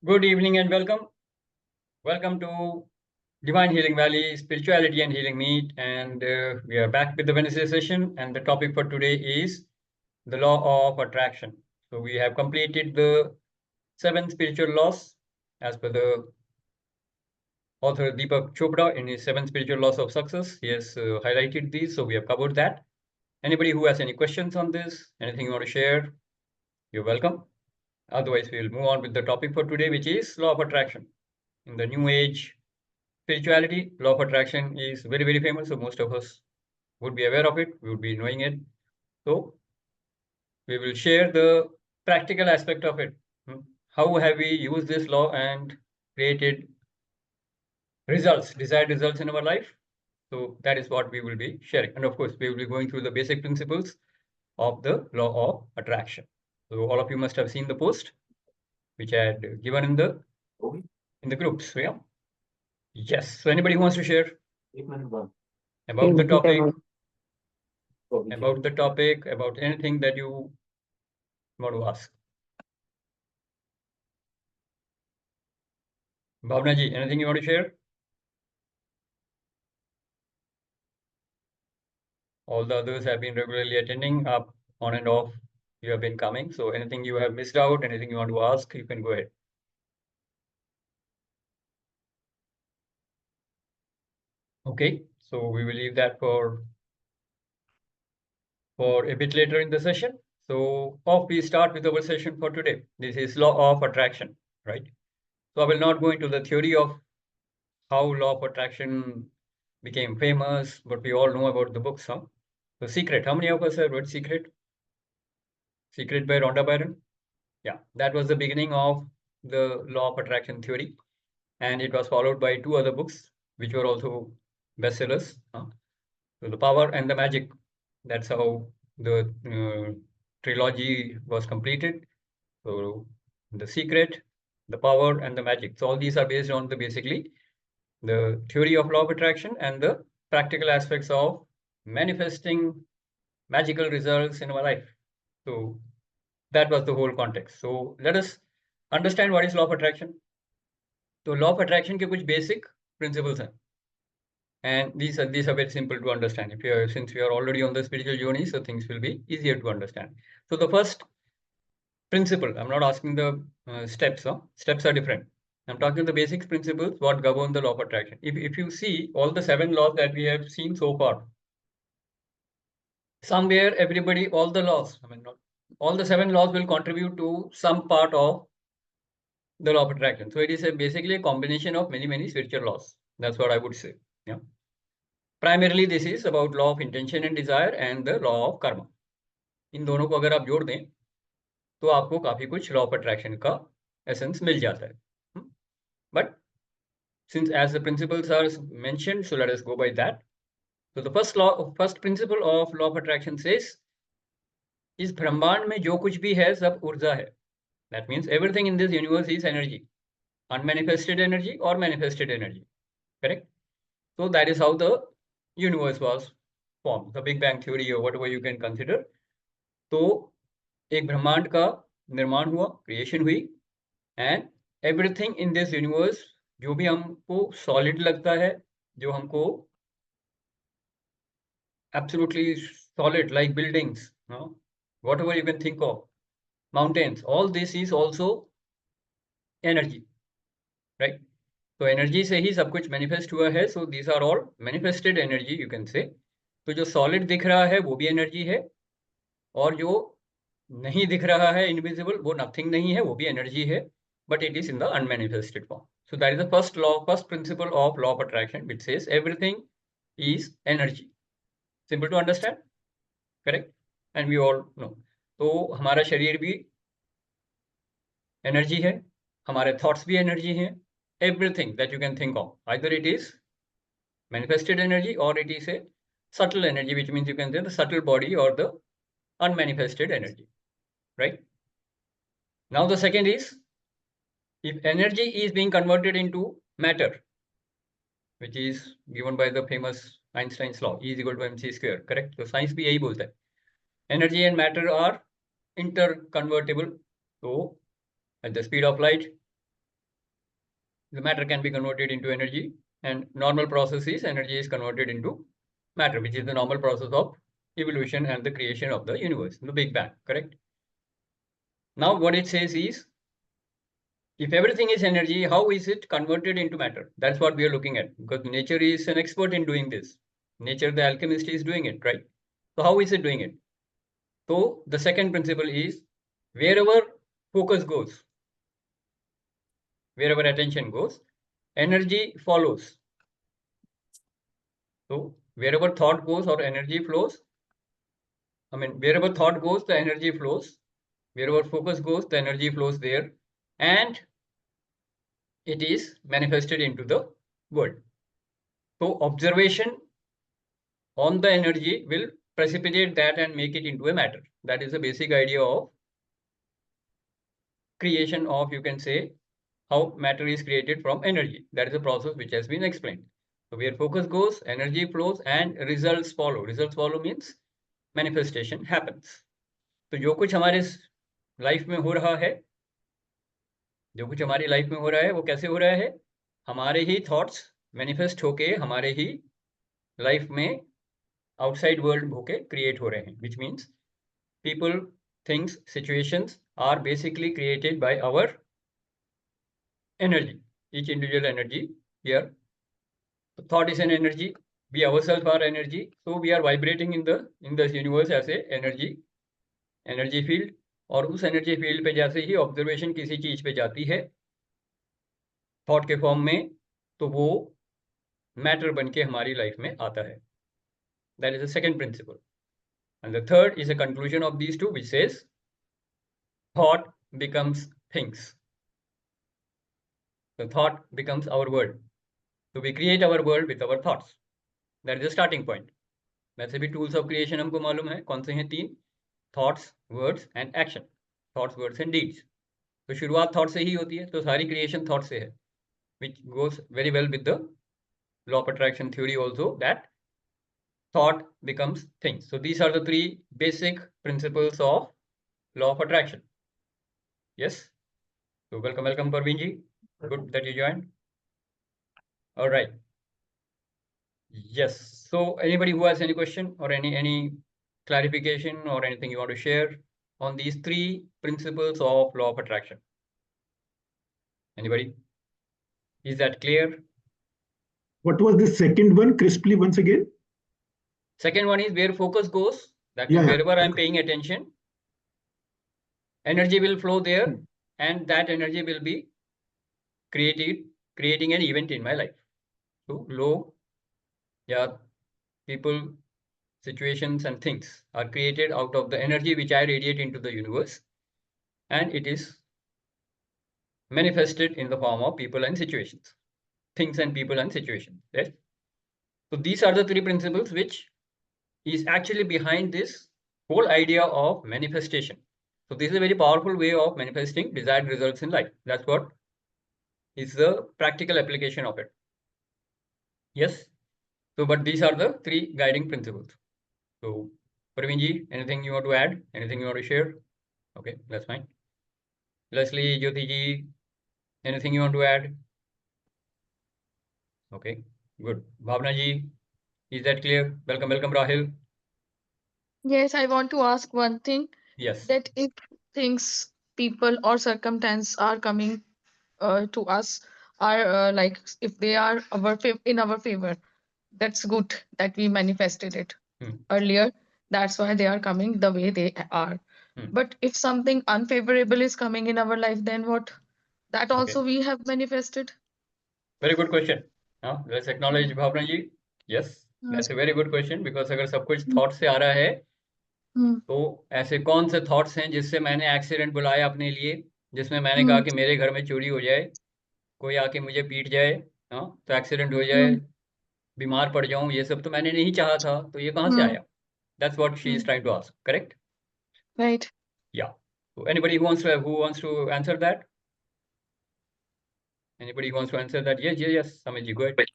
Good evening and welcome. Welcome to Divine Healing Valley, Spirituality and Healing Meet. And we are back with the Wednesday session. And the topic for today is the law of attraction. So we have completed the 7 spiritual laws as per the author Deepak Chopra in his 7 spiritual laws of success. He has highlighted these. So we have covered that. Anybody who has any questions on this, anything you want to share, you're welcome. Otherwise, we will move on with the topic for today, which is law of attraction. In the new age spirituality, law of attraction is very, very famous. So most of us would be aware of it. We would be knowing it. So we will share the practical aspect of it. How have we used this law and created results, desired results in our life? So that is what we will be sharing. And of course, we will be going through the basic principles of the law of attraction. So all of you must have seen the post which I had given in the groups. So, yeah. Yes. So anybody who wants to share about the topic, about anything that you want to ask? Bhavna ji, anything you want to share? All the others have been regularly attending, up on and off. You have been coming. So anything you have missed out, anything you want to ask, you can go ahead. Okay. So we will leave that for a bit later in the session. So off we start with our session for today. This is law of attraction, right? So I will not go into the theory of how law of attraction became famous, but we all know about the books, huh? The Secret. How many of us have read Secret? Secret by Rhonda Byrne. Yeah, that was the beginning of the law of attraction theory, and it was followed by 2 other books which were also bestsellers. So the Power and the Magic. That's how the trilogy was completed. So the Secret, the Power, and the Magic. So all these are based on the basically the theory of law of attraction and the practical aspects of manifesting magical results in our life. So that was the whole context. So let us understand what is law of attraction. So law of attraction के कुछ basic principles हैं, and these are very simple to understand. If you are, since we are already on the spiritual journey, so things will be easier to understand. So the first principle, I'm not asking the steps. Steps are different. I'm talking the basic principles what govern the law of attraction. If you see all the 7 laws that we have seen so far, somewhere everybody, all the laws, I mean, not all the 7 laws will contribute to some part of the law of attraction. So it is basically a combination of many spiritual laws. That's what I would say. Yeah. Primarily this is about law of intention and desire and the law of karma. इन दोनों को अगर आप जोड़ दें तो आपको काफी कुछ लॉ ऑफ अट्रैक्शन का एसेंस मिल जाता है. But since as the principles are mentioned, so let us go by that. So the first principle of law of attraction says, इस ब्रह्मांड में जो कुछ भी है सब ऊर्जा है. That means everything in this universe is energy, unmanifested energy or manifested energy. Correct? So that is how the universe was formed, the Big Bang theory or whatever you can consider. तो एक ब्रह्मांड का निर्माण हुआ, creation हुई, and everything in this universe, जो भी हमको सॉलिड लगता है, जो हमको absolutely solid like buildings, whatever you can think of, mountains, all this is also energy, right? तो एनर्जी से ही सब कुछ मैनिफेस्ट हुआ है. So these are all manifested energy you can say. तो जो सॉलिड दिख रहा है वो भी एनर्जी है, और जो नहीं दिख रहा है इनविजिबल, वो नथिंग नहीं है, वो भी एनर्जी है, but it is in the unmanifested form. So that is the first principle of law of attraction, which says everything is energy. Simple to understand, correct? And we all know. तो हमारा शरीर भी energy है, हमारे thoughts भी energy हैं. Everything that you can think of, either it is manifested energy or it is a subtle energy, which means you can say the subtle body or the unmanifested energy, right? Now the second is, if energy is being converted into matter, which is given by the famous Einstein's law, E is equal to mc square, correct? So science भी यही बोलता है, energy and matter are interconvertible. So at the speed of light, the matter can be converted into energy, and normal process is energy is converted into matter, which is the normal process of evolution and the creation of the universe, the Big Bang, correct? Now what it says is, if everything is energy, how is it converted into matter? That's what we are looking at, because nature is an expert in doing this. Nature, the alchemist, is doing it, right? So how is it doing it? So the second principle is, wherever focus goes, wherever attention goes, energy follows. So wherever thought goes or energy flows, wherever thought goes, the energy flows. Wherever focus goes, the energy flows there, and it is manifested into the world. So observation on the energy will precipitate that and make it into a matter. That is the basic idea of creation of, you can say, how matter is created from energy. That is a process which has been explained. So where focus goes, energy flows and results follow. Results follow means manifestation happens. तो जो कुछ हमारे life में हो रहा है, जो कुछ हमारी लाइफ में हो रहा है, वो कैसे हो रहा है? हमारे ही थॉट्स मैनिफेस्ट होके हमारे ही लाइफ में आउटसाइड वर्ल्ड होके क्रिएट हो रहे हैं, which means people, things, situations are basically created by our energy, each individual energy here. Thought is an energy, we ourselves are energy, so we are vibrating in the universe as a energy field. और उस energy field पे जैसे ही observation किसी चीज पे जाती है thought के फॉर्म में, तो वो मैटर बन के हमारी लाइफ में आता है. That is the second principle. And the third is a conclusion of these two, which says thought becomes things. The thought becomes our world. So we create our world with our thoughts. That is the starting point. वैसे भी tools of creation हमको मालूम है कौन से हैं? 3. Thoughts, words and action. Thoughts, words and deeds. तो शुरुआत thought से ही होती है, तो सारी creation thought से है, which goes very well with the law of attraction theory also, that thought becomes things. So these are the 3 basic principles of law of attraction. Yes. So welcome Parveen ji. Good that you joined. All right. Yes. So anybody who has any question or any clarification or anything you want to share on these 3 principles of law of attraction? Anybody? Is that clear? What was the second one? Crisply once again. Second one is where focus goes. That means wherever I'm paying attention, energy will flow there, and that energy will be creating an event in my life. So people, situations and things are created out of the energy which I radiate into the universe, and it is manifested in the form of people and situations, things and people and situations. Right? So these are the 3 principles which is actually behind this whole idea of manifestation. So this is a very powerful way of manifesting desired results in life. That's what is the practical application of it. Yes. So, but these are the 3 guiding principles. So, Praveen ji, anything you want to add? Anything you want to share? Okay, that's fine. Leslie, Jyoti ji, anything you want to add? Okay, good. Bhavna ji, is that clear? Welcome, Rahil. Yes, I want to ask one thing. Yes. That if things, people, or circumstances are coming to us, are like if they are in our favor, that's good that we manifested it earlier. That's why they are coming the way they are. But if something unfavorable is coming in our life, then what? That also we have manifested. Very good question. Let's acknowledge Bhavna ji. Yes, that's a very good question, because अगर सब कुछ thought से आ रहा है, तो ऐसे कौन से थॉट्स हैं जिससे मैंने एक्सीडेंट बुलाया अपने लिए, जिसमें मैंने कहा कि मेरे घर में चोरी हो जाए, कोई आके मुझे पीट जाए, तो एक्सीडेंट हो जाए, बीमार पड़ जाऊं, ये सब तो मैंने नहीं चाहा था, तो ये कहां से आया? That's what she is trying to ask. Correct? Right. Yeah. So anybody who wants to answer that? Anybody who wants to answer that? Yes. Samit ji, go ahead.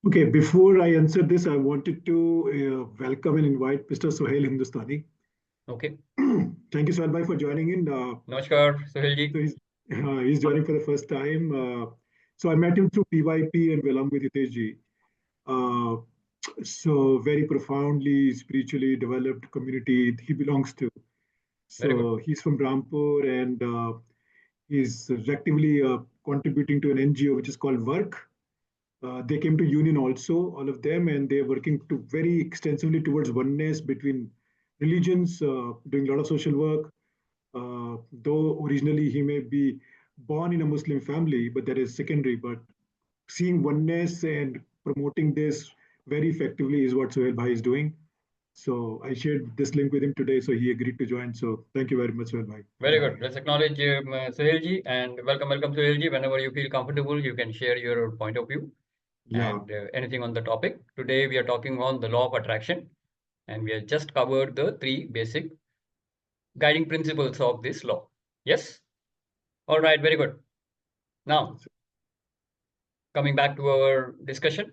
Okay, before I answer this, I wanted to welcome and invite Mr. Sohail Hindustani. Okay. Thank you, Sohail bhai, for joining in. Namaskar, Sohail ji. So he's joining for the first time. So I met him through PYP and along with Hitesh ji. So very profoundly spiritually developed community he belongs to. Very good. So he's from Rampur and he's actively contributing to an NGO which is called Work. They came to Union also, all of them, and they're working to very extensively towards oneness between religions, doing a lot of social work. Though originally he may be born in a Muslim family, but that is secondary. But seeing oneness and promoting this very effectively is what Sohail Bhai is doing. So I shared this link with him today, so he agreed to join. So thank you very much, Sohail Bhai. Very good. Let's acknowledge Sohail ji and welcome Sohail ji. Whenever you feel comfortable, you can share your point of view and anything on the topic. Today we are talking on the law of attraction, and we have just covered the 3 basic guiding principles of this law. Yes? All right, very good. Now, coming back to our discussion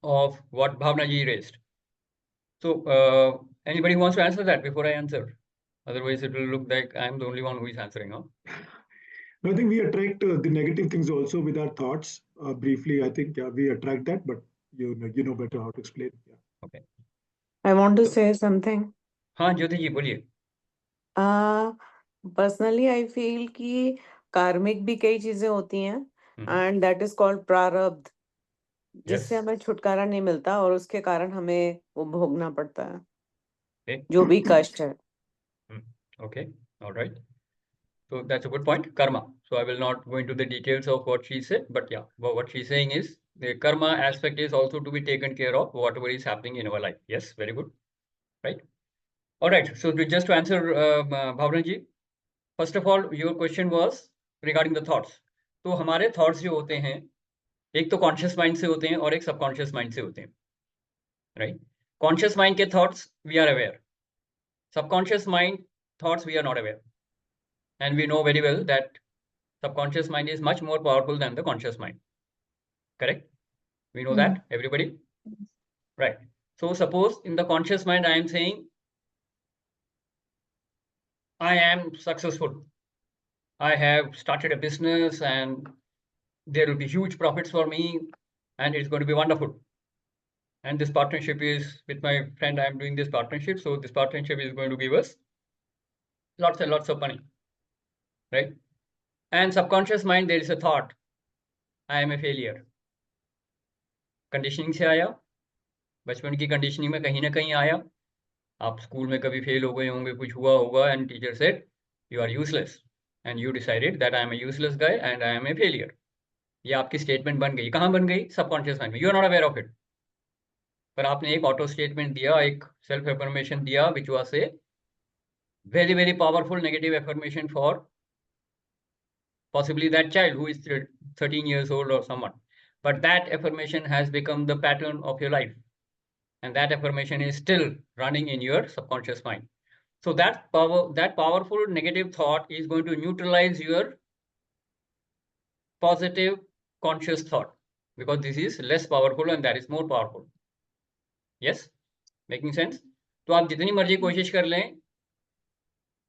of what Bhavna ji raised. So, anybody wants to answer that before I answer? Otherwise, it will look like I'm the only one who is answering. Huh? I think we attract the negative things also with our thoughts. Briefly, I think we attract that, but you know better how to explain. Yeah. Okay. I want to say something. हाँ ज्योति जी बोलिए. Personally, I feel कि कार्मिक भी कई चीजें होती हैं and that is called प्रारब्ध, जिससे हमें छुटकारा नहीं मिलता और उसके कारण हमें वो भोगना पड़ता है, जो भी कष्ट है. Okay, all right. So that's a good point, karma. So I will not go into the details of what she said, but yeah, what she's saying is the karma aspect is also to be taken care of, whatever is happening in our life. Yes, very good, right? All right. So just to answer Bhavna ji, first of all, your question was regarding the thoughts. तो हमारे thoughts जो होते हैं, एक तो conscious mind से होते हैं और एक subconscious mind से होते हैं, right? Conscious mind के thoughts we are aware. Subconscious mind thoughts we are not aware. And we know very well that subconscious mind is much more powerful than the conscious mind. Correct? We know that, everybody? Right. So suppose in the conscious mind, I am saying, I am successful. I have started a business and there will be huge profits for me and it's going to be wonderful. And this partnership is with my friend, I am doing this partnership. So this partnership is going to give us lots and lots of money, right? And subconscious mind, there is a thought, I am a failure. Conditioning से आया, बचपन की conditioning में कहीं ना कहीं आया, आप स्कूल में कभी फेल हो गए होंगे, कुछ हुआ होगा, and teacher said you are useless and you decided that I am a useless guy and I am a failure. ये आपकी स्टेटमेंट बन गई. कहाँ बन गई? सबकॉन्शियस माइंड में. You are not aware of it, पर आपने एक ऑटो स्टेटमेंट दिया, एक सेल्फ एफर्मेशन दिया, which was a very very powerful negative affirmation for possibly that child who is 13 years old or someone. But that affirmation has become the pattern of your life. And that affirmation is still running in your subconscious mind. So that powerful negative thought is going to neutralize your positive conscious thought, because this is less powerful and that is more powerful. Yes? Making sense? तो आप जितनी मर्जी कोशिश कर लें,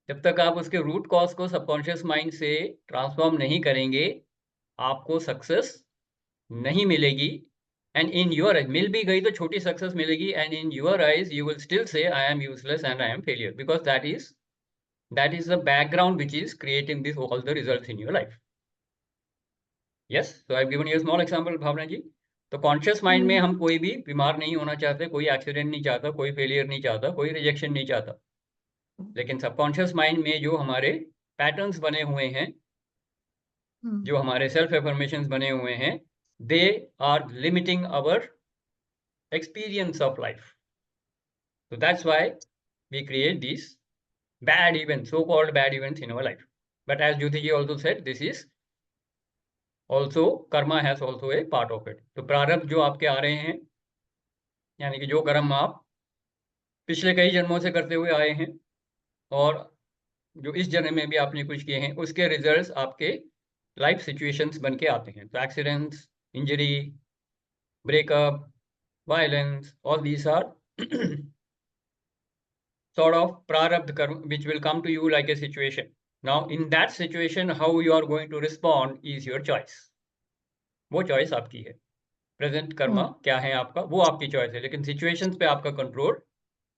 जब तक आप उसके रूट कॉज को सबकॉन्शियस माइंड से ट्रांसफॉर्म नहीं करेंगे, आपको सक्सेस नहीं मिलेगी. एंड इन योर आइज मिल भी गई तो छोटी सक्सेस मिलेगी, and in your eyes you will still say I am useless and I am failure, because that is the background which is creating this all the results in your life. Yes, so I have given you a small example Bhavna ji. तो conscious mind में हम कोई भी बीमार नहीं होना चाहते, कोई एक्सीडेंट नहीं चाहता, कोई फेलियर नहीं चाहता, कोई रिजेक्शन नहीं चाहता. लेकिन सबकॉन्शियस माइंड में जो हमारे पैटर्न्स बने हुए हैं, जो हमारे सेल्फ एफर्मेशंस बने हुए हैं, they are limiting our experience of life. So that's why we create these bad events, so-called bad events in our life. But as Jyoti ji also said, this is also karma has also a part of it. तो प्रारब्ध जो आपके आ रहे हैं, यानी कि जो कर्म आप पिछले कई जन्मों से करते हुए आए हैं और जो इस जन्म में भी आपने कुछ किए हैं, उसके रिजल्ट्स आपके लाइफ सिचुएशंस बन के आते हैं. तो accidents, injury, breakup, violence, all these are sort of prarabdha karma, which will come to you like a situation. Now, in that situation, how you are going to respond is your choice. वो choice आपकी है. Present karma क्या है आपका, वो आपकी choice है, लेकिन situations पे आपका control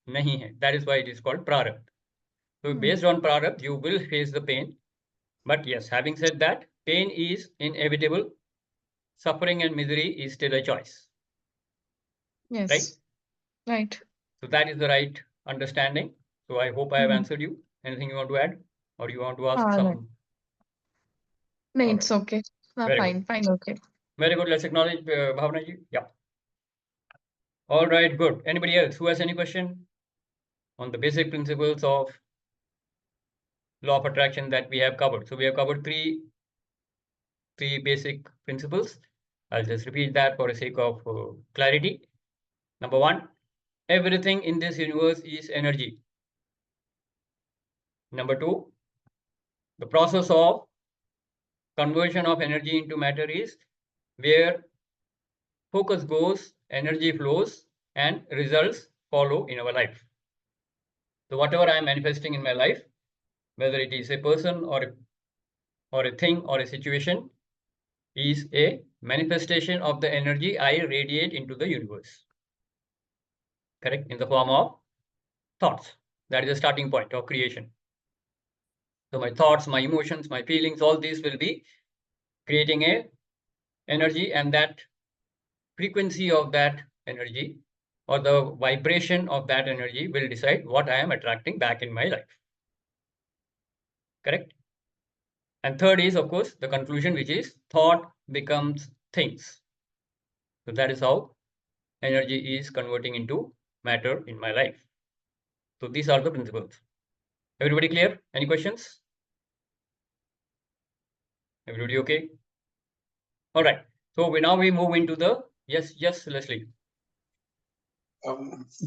नहीं है. That is why it is called prarabdha. So based on prarabdha, you will face the pain. But yes, having said that, pain is inevitable. Suffering and misery is still a choice. Yes. Right? Right. So that is the right understanding. So I hope I have answered you. Anything you want to add, or you want to ask No. some? No, All it's right. okay. No, Very fine, good. fine, okay. Very good. Let's acknowledge Bhavana ji. Yeah. All right, good. Anybody else who has any question on the basic principles of law of attraction that we have covered? So we have covered three basic principles. I'll just repeat that for the sake of clarity. Number one, everything in this universe is energy. Number two, the process of conversion of energy into matter is where focus goes, energy flows, and results follow in our life. So whatever I am manifesting in my life, whether it is a person or a thing or a situation, is a manifestation of the energy I radiate into the universe. Correct? In the form of thoughts. That is the starting point of creation. So my thoughts, my emotions, my feelings, all these will be creating a energy, and that frequency of that energy or the vibration of that energy will decide what I am attracting back in my life. Correct? And third is, of course, the conclusion, which is thought becomes things. So that is how energy is converting into matter in my life. So these are the principles. Everybody clear? Any questions? Everybody okay? All right. So now we move into the yes, Leslie.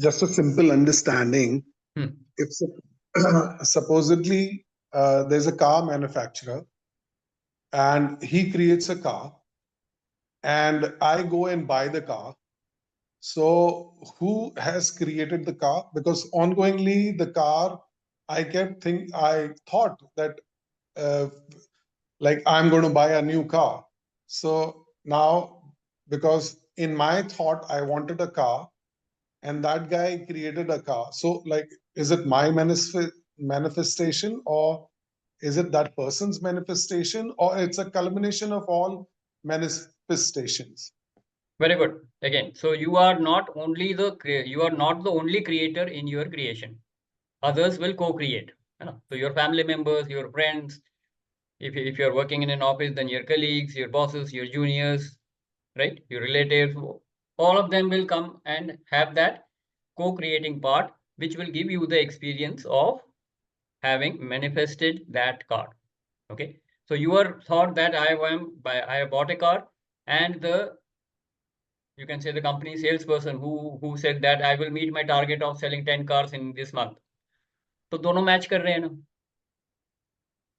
Just a simple understanding. If supposedly there's a car manufacturer and he creates a car and I go and buy the car. So who has created the car? Because ongoingly the car, I thought that like I'm going to buy a new car. So now, because in my thought, I wanted a car and that guy created a car. So like, is it my manifestation, or is it that person's manifestation, or it's a culmination of all manifestations? Very good. Again, so you are not only the only creator in your creation. Others will co-create. So your family members, your friends, if you're working in an office, then your colleagues, your bosses, your juniors, right? Your relatives, all of them will come and have that co-creating part, which will give you the experience of having manifested that car. Okay. So your thought that I have bought a car, and you can say the company salesperson who said that I will meet my target of selling 10 cars in this month. तो दोनों match कर रहे हैं ना.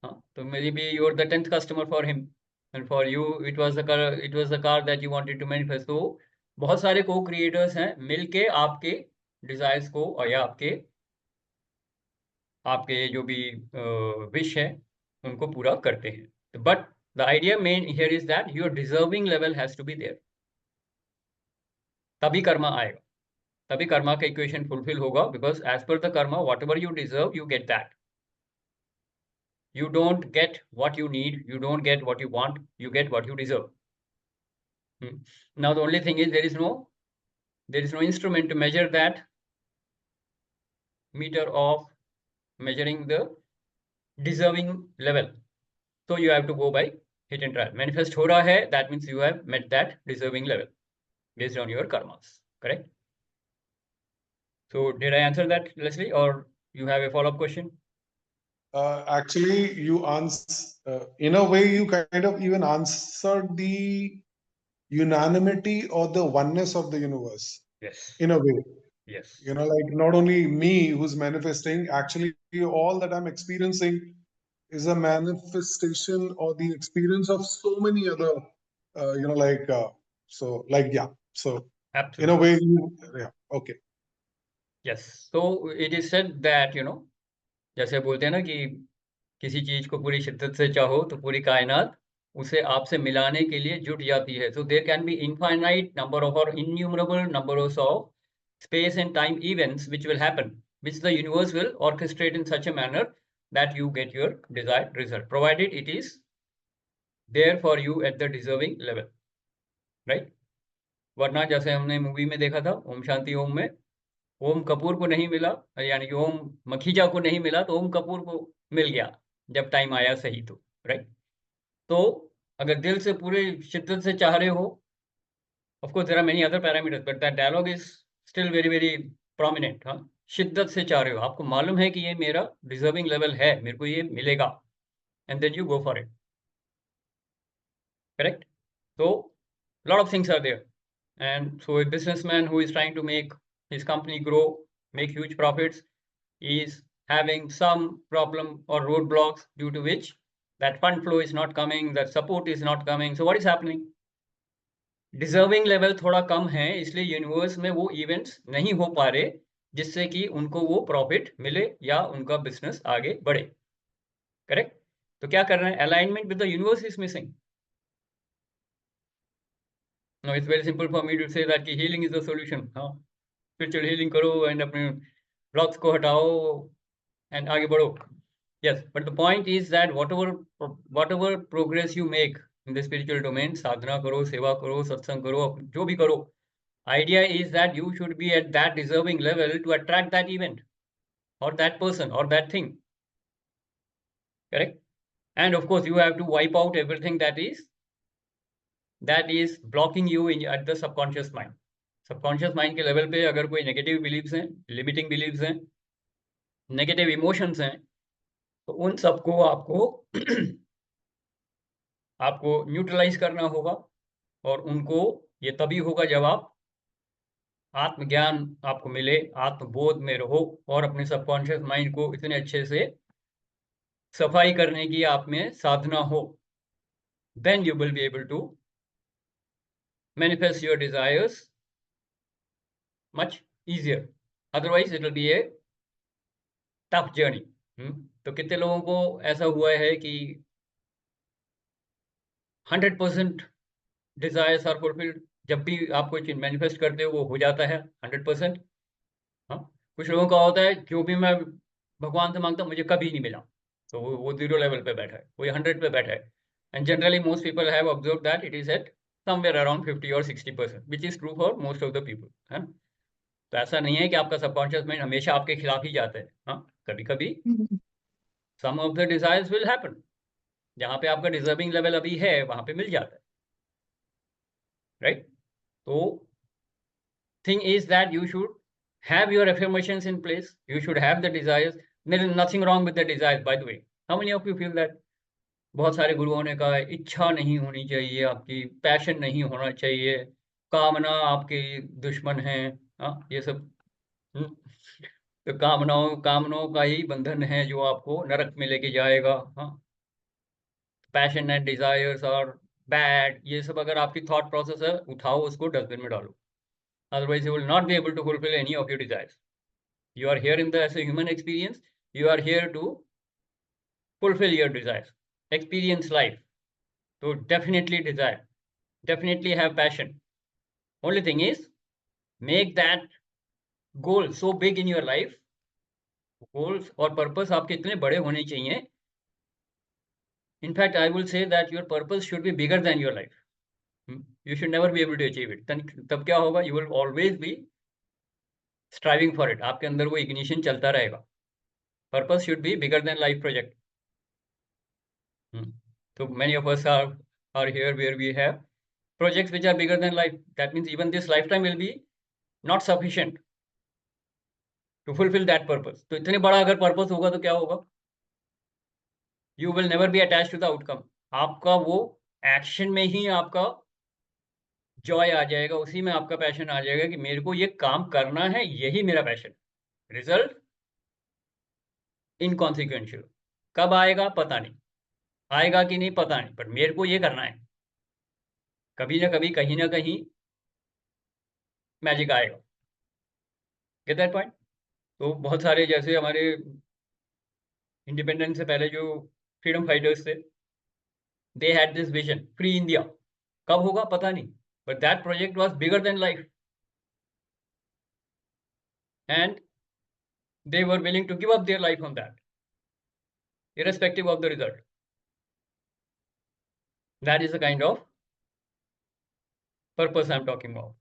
हाँ, तो maybe you're the 10th customer for him, and for you it was the car that you wanted to manifest. तो बहुत सारे co-creators हैं, मिलके आपके desires को और या आपके जो भी wish है उनको पूरा करते हैं. But the idea main here is that your deserving level has to be there. तभी कर्मा आएगा, तभी कर्मा का इक्वेशन फुलफिल होगा, because as per the karma, whatever you deserve, you get that. You don't get what you need, you don't get what you want, you get what you deserve. Now the only thing is there is no instrument to measure that meter of measuring the deserving level. So you have to go by hit and try. Manifest ho raha hai, that means you have met that deserving level based on your karmas. Correct? So did I answer that, Leslie, or you have a follow-up question? Actually, you in a way, you kind of even answered the unanimity or the oneness of the universe. Yes. In a way. Yes. You know, like not only me who's manifesting, actually all that I'm experiencing is a manifestation or the experience of so many other, yeah. So absolutely. In a way, yeah, okay. Yes. So it is said that, जैसे बोलते हैं ना कि किसी चीज को पूरी शिद्दत से चाहो तो पूरी कायनात उसे आपसे मिलाने के लिए जुट जाती है. So there can be infinite number of or innumerable numbers of space and time events which will happen, which the universe will orchestrate in such a manner that you get your desired result, provided it is there for you at the deserving level, right? वरना जैसे हमने movie में देखा था ओम शांति ओम में, ओम कपूर को नहीं मिला, यानी कि ओम मखीजा को नहीं मिला तो ओम कपूर को मिल गया जब टाइम आया सही तो, राइट? तो अगर दिल से पूरे शिद्दत से चाह रहे हो, of course there are many other parameters but that dialogue is still very very prominent. हाँ, शिद्दत से चाह रहे हो, आपको मालूम है कि ये मेरा डिजर्विंग लेवल है, मेरे को ये मिलेगा, and then you go for it. Correct? तो lot of things are there, and so a businessman who is trying to make his company grow, make huge profits, is having some problem or roadblocks due to which that fund flow is not coming, that support is not coming. So what is happening? Deserving level थोड़ा कम है, इसलिए universe में वो events नहीं हो पा रहे जिससे कि उनको वो प्रॉफिट मिले या उनका बिजनेस आगे बढ़े. करेक्ट? तो क्या कर रहे हैं? Alignment with the universe is missing. Now it's very simple for me to say that कि healing is the solution. हाँ, spiritual healing करो and अपने blocks को हटाओ and आगे बढ़ो. Yes, but the point is that whatever progress you make in the spiritual domain, साधना करो, सेवा करो, सत्संग करो, जो भी करो, idea is that you should be at that deserving level to attract that event or that person or that thing. Correct? And of course you have to wipe out everything that is blocking you in at the subconscious mind. Subconscious mind के level पे अगर कोई negative beliefs हैं, limiting beliefs हैं, negative emotions हैं, तो उन सबको आपको न्यूट्रलाइज करना होगा. और उनको ये तभी होगा जब आप आत्मज्ञान आपको मिले, आत्मबोध में रहो और अपने सबकॉन्शियस माइंड को इतने अच्छे से सफाई करने की आप में साधना हो. Then you will be able to manifest your desires much easier. Otherwise it will be a tough journey. तो कितने लोगों को ऐसा हुआ है कि 100% डिजायर्स आर फुलफिल्ड, जब भी आप कोई चीज मैनिफेस्ट करते हो वो हो जाता है 100%. हाँ, कुछ लोगों का होता है जो भी मैं भगवान से मांगता हूँ मुझे कभी नहीं मिला, तो वो 0 लेवल पे बैठा है, वो 100 पे बैठा है. And generally most people have observe that it is eight somewhere around 50 और 60%, which is true for most of the people. है ना? तो ऐसा नहीं है कि आपका सबकॉन्शियस माइंड हमेशा आपके खिलाफ ही जाता है. हाँ, कभी कभी some of the desires will happen, जहाँ पे आपका डिजर्विंग लेवल अभी है वहां पे मिल जाता है. राइट? तो thing is that you should have your affirmations in place, you should have the desires. There is nothing wrong with the desires, by the way. How many of you feel that? बहुत सारे गुरुओं ने कहा इच्छा नहीं होनी चाहिए, आपकी पैशन नहीं होना चाहिए, कामना आपके दुश्मन है. हाँ, ये सब तो कामनाओं का ही बंधन है जो आपको नरक में लेके जाएगा. हाँ, पैशन एंड डिजायर्स और बैड, ये सब अगर आपकी थॉट प्रोसेस है, उठाओ उसको डस्टबिन में डालो. Otherwise you will not be able to fulfill any of your desires. You are here as a human experience, you are here to fulfill your desires, experience life. So definitely desire, definitely have passion. Only thing is, make that goal so big in your life. Goals और purpose आपके इतने बड़े होने चाहिए. In fact, I will say that your purpose should be bigger than your life. You should never be able to achieve it. तब क्या होगा? You will always be striving for it. आपके अंदर वो ignition चलता रहेगा. Purpose should be bigger than life project. So many of us are here where we have projects which are bigger than life. That means even this lifetime will be not sufficient to fulfill that purpose. तो इतने बड़ा अगर purpose होगा तो क्या होगा? You will never be attached to the outcome. आपका वो action में ही आपका joy आ जाएगा, उसी में आपका passion आ जाएगा कि मेरे को ये काम करना है, यही मेरा passion. Result inconsequential. कब आएगा पता नहीं, आएगा कि नहीं पता नहीं, पर मेरे को ये करना है. कभी ना कभी कहीं ना कहीं मैजिक आएगा. Get that point? तो बहुत सारे जैसे हमारे इंडिपेंडेंस से पहले जो फ्रीडम फाइटर्स थे, they had this vision, free India. कब होगा पता नहीं, but that project was bigger than life, and they were willing to give up their life on that, irrespective of the result. That is the kind of purpose I am talking about.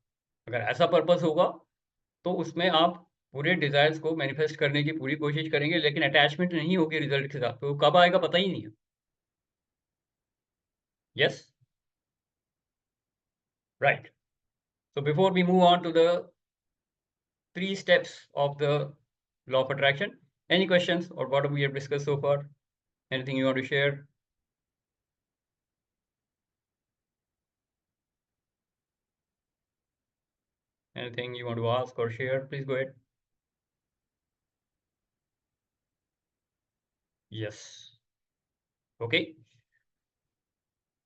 अगर ऐसा purpose होगा तो उसमें आप पूरे desires को manifest करने की पूरी कोशिश करेंगे, लेकिन अटैचमेंट नहीं होगी रिजल्ट के साथ, तो कब आएगा पता ही नहीं है. Yes, right. So before we move on to the 3 steps of the law of attraction, any questions or what we have discussed so far? Anything you want to share? Anything you want to ask or share? Please go ahead. Yes. Okay.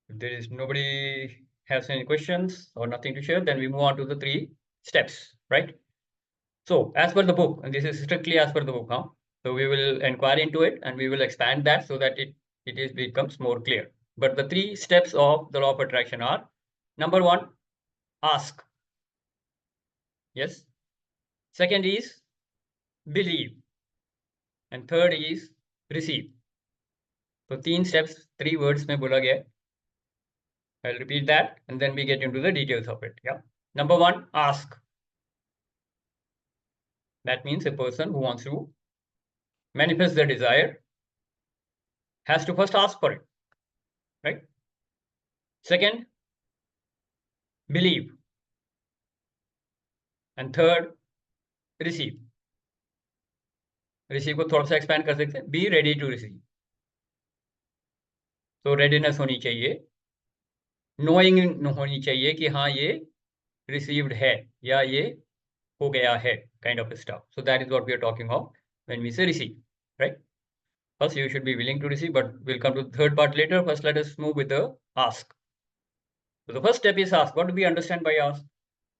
If there is nobody has any questions or nothing to share, then we move on to the 3 steps, right? So as per the book, and this is strictly as per the book, so we will inquire into it and we will expand that so that it becomes more clear. But the 3 steps of the law of attraction are: number 1, ask. Yes. Second is believe, and third is receive. So 3 steps, 3 words में बोला गया है. I'll repeat that and then we get into the details of it. Yeah. Number 1, ask. That means a person who wants to manifest their desire has to first ask for it, right? Second, believe. And third, receive. Receive को थोड़ा सा expand कर सकते हैं. Be ready to receive. तो readiness होनी चाहिए, knowing होनी चाहिए कि हाँ ये received है या ये हो गया है, kind of stuff. So that is what we are talking about when we say receive, right? First, you should be willing to receive, but we'll come to the third part later. First, let us move with the ask. So the first step is ask. What do we understand by ask?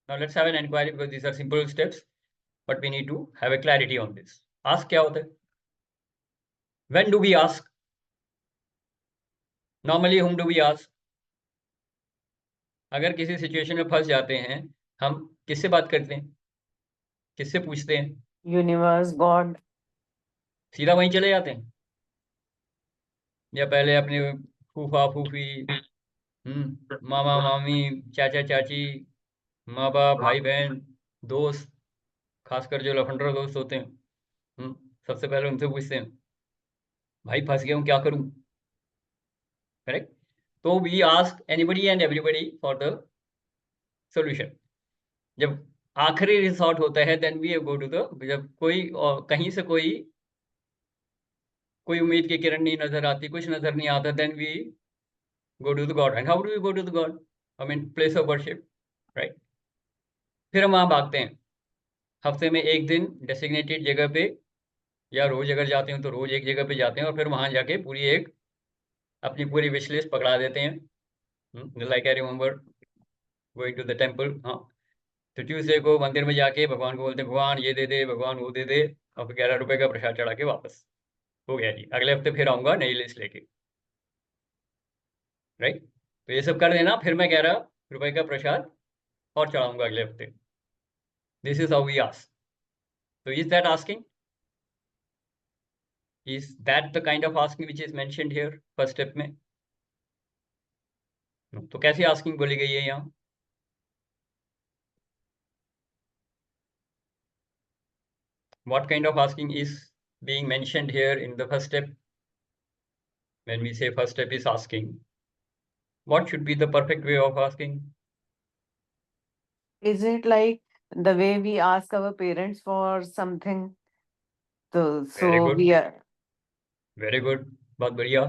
Now let's have an inquiry, because these are simple steps, but we need to have a clarity on this. Ask क्या होता है? When do we ask? Normally, whom do we ask? अगर किसी situation में फंस जाते हैं, हम किससे बात करते हैं, किससे पूछते हैं? Universe, God. सीधा वहीं चले जाते हैं, या पहले अपने फूफा फूफी, मामा मामी, चाचा चाची, माँ बाप, भाई बहन, दोस्त, खासकर जो लफंडर दोस्त होते हैं, सबसे पहले उनसे पूछते हैं, भाई फंस गया हूँ, क्या करूँ? करेक्ट. तो we ask anybody and everybody for the solution. जब आखिरी रिसॉर्ट होता है, then we go to the, जब कोई कहीं से कोई उम्मीद की किरण नहीं नजर आती, कुछ नजर नहीं आता, then we go to the God. And how do we go to the God? I mean, place of worship, right? फिर हम वहाँ भागते हैं. हफ्ते में एक दिन डेसिग्नेटेड जगह पे, या रोज अगर जाते हैं तो रोज एक जगह पे जाते हैं, और फिर वहाँ जाके अपनी पूरी विश लिस्ट पकड़ा देते हैं. Like I remember going to the temple. हाँ, तो ट्यूसडे को मंदिर में जाके भगवान को बोलते हैं, भगवान ये दे दे, भगवान वो दे दे, और 11 रुपए का प्रसाद चढ़ा के वापस हो गया जी, अगले हफ्ते फिर आऊंगा नई लिस्ट लेके, राइट? तो ये सब कर देना, फिर मैं 11 रुपए का प्रसाद और चढ़ाऊंगा अगले हफ्ते. This is how we ask. So is that asking? Is that the kind of asking which is mentioned here first step में? No. तो कैसी asking बोली गई है यहाँ? What kind of asking is being mentioned here in the first step? When we say first step is asking, what should be the perfect way of asking? Is it like the way we ask our parents for something? Very good. We are. Very good. बहुत बढ़िया.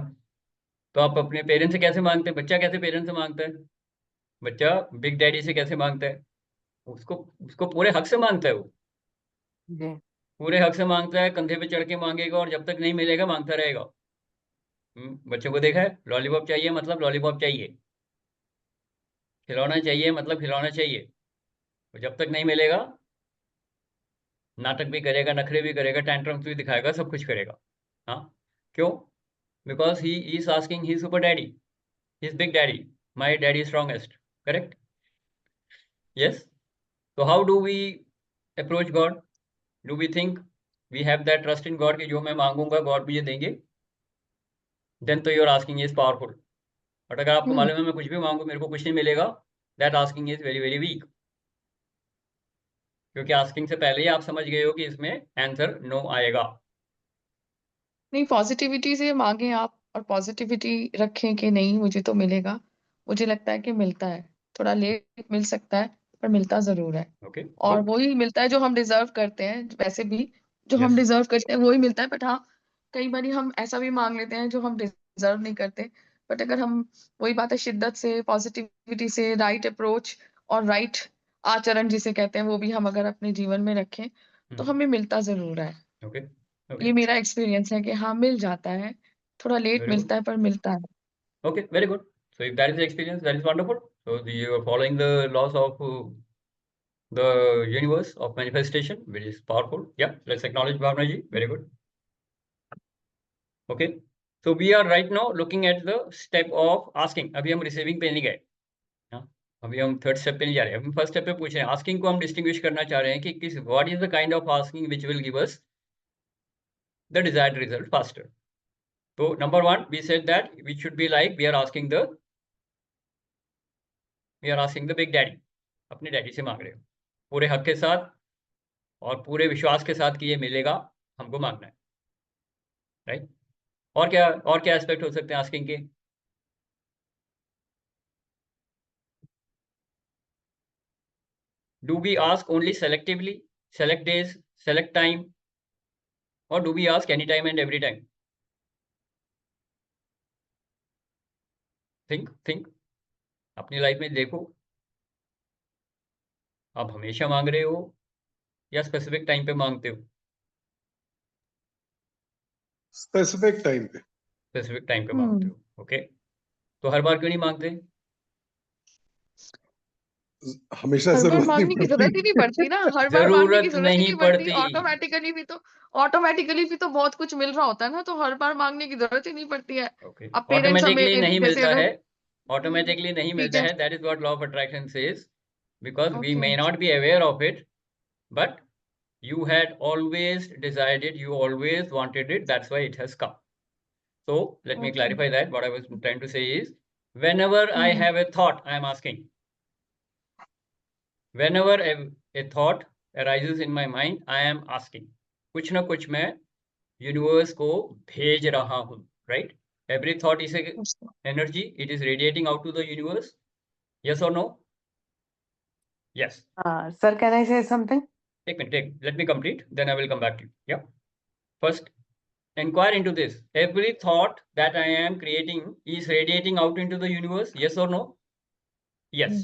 तो आप अपने parents से कैसे मांगते हैं? बच्चा कैसे पेरेंट्स से मांगता है? बच्चा बिग डैडी से कैसे मांगता है? उसको पूरे हक से मांगता है. वो पूरे हक से मांगता है, कंधे पे चढ़ के मांगेगा, और जब तक नहीं मिलेगा मांगता रहेगा. बच्चों को देखा है, लॉलीपॉप चाहिए मतलब लॉलीपॉप चाहिए, खिलौना चाहिए मतलब खिलौना चाहिए, और जब तक नहीं मिलेगा नाटक भी करेगा, नखरे भी करेगा, टैंट्रम्स भी दिखाएगा, सब कुछ करेगा. हाँ, क्यों? Because he is asking his super daddy, his big daddy, my daddy is strongest. Correct? Yes. So how do we approach God? Do we think we have that trust in God कि जो मैं मांगूंगा God मुझे देंगे? Then तो you're asking is powerful. But अगर आपको मालूम है मैं कुछ भी मांगू मेरे को कुछ नहीं मिलेगा, that asking is very very weak. क्योंकि आस्किंग से पहले ही आप समझ गए हो कि इसमें आंसर नो आएगा. नहीं, पॉजिटिविटी से मांगे आप और पॉजिटिविटी रखें कि नहीं मुझे तो मिलेगा. मुझे लगता है कि मिलता है. थोड़ा लेट मिल सकता है पर मिलता जरूर है. Okay. और Good. वही मिलता है जो हम डिजर्व करते हैं. वैसे भी जो हम Yes. डिजर्व करते हैं वही मिलता है. बट हाँ, कई बार हम ऐसा भी मांग लेते हैं जो हम डिजर्व नहीं करते. बट अगर हम वही बात है शिद्दत से, पॉजिटिविटी से, राइट अप्रोच और राइट आचरण जिसे कहते हैं वो भी हम अगर अपने जीवन में रखें तो हमें मिलता जरूर है. Okay. ये Okay. मेरा एक्सपीरियंस है कि हाँ मिल जाता है. थोड़ा लेट Very good. मिलता है पर मिलता है. Okay. Very good. So if that is the experience, that is wonderful. So you are following the laws of the universe of manifestation, which is powerful. Yeah. Let's acknowledge Bhavna ji. Very good. Okay. So we are right now looking at the step of asking. अभी हम receiving पे नहीं गए. हाँ. अभी हम third step पे नहीं जा रहे. हम फर्स्ट स्टेप पे पूछ रहे हैं. आस्किंग को हम डिस्टिंग्विश करना चाह रहे हैं कि किस what is the kind of asking which will give us the desired result faster. So number one, we said that we should be like we are asking the big daddy. अपने daddy से मांग रहे हो पूरे हक के साथ और पूरे विश्वास के साथ कि ये मिलेगा, हमको मांगना है. राइट? और क्या एस्पेक्ट हो सकते हैं आस्किंग के? Do we ask only selectively, select days, select time, or do we ask anytime and every time? Think. अपनी लाइफ में देखो, आप हमेशा मांग रहे हो या स्पेसिफिक टाइम पे मांगते हो? स्पेसिफिक टाइम पे. स्पेसिफिक टाइम पे मांगते हो. ओके. तो हर बार क्यों नहीं मांगते? हमेशा हर बार जरूरत नहीं मांगने की जरूरत ही नहीं पड़ती ना. हर बार मांगने की जरूरत जरूरत ही नहीं नहीं पड़ती. पड़ती. ऑटोमेटिकली भी तो बहुत कुछ मिल रहा होता है ना. तो हर बार मांगने की जरूरत ही नहीं पड़ती है. ओके. अब पेरेंट्स ऑटोमेटिकली हमें नहीं जैसे मिलता अगर है. ऑटोमेटिकली नहीं मिलता टीचर है. That is what law of attraction says. Because we okay may not be aware of it, but you had always desired it, you always wanted it, that's why it has come. So let me okay clarify that. What I was trying to say is, whenever I have a thought, I am asking. Whenever a thought arises in my mind, I am asking. कुछ ना कुछ मैं universe को भेज रहा हूँ. Right? Every thought is a energy. It is radiating out to the universe. Yes or no? Yes. Sir, can I say something? Take a minute. Let me complete. Then I will come back to you. Yeah. First, inquire into this. Every thought that I am creating is radiating out into the universe. Yes or no? Yes.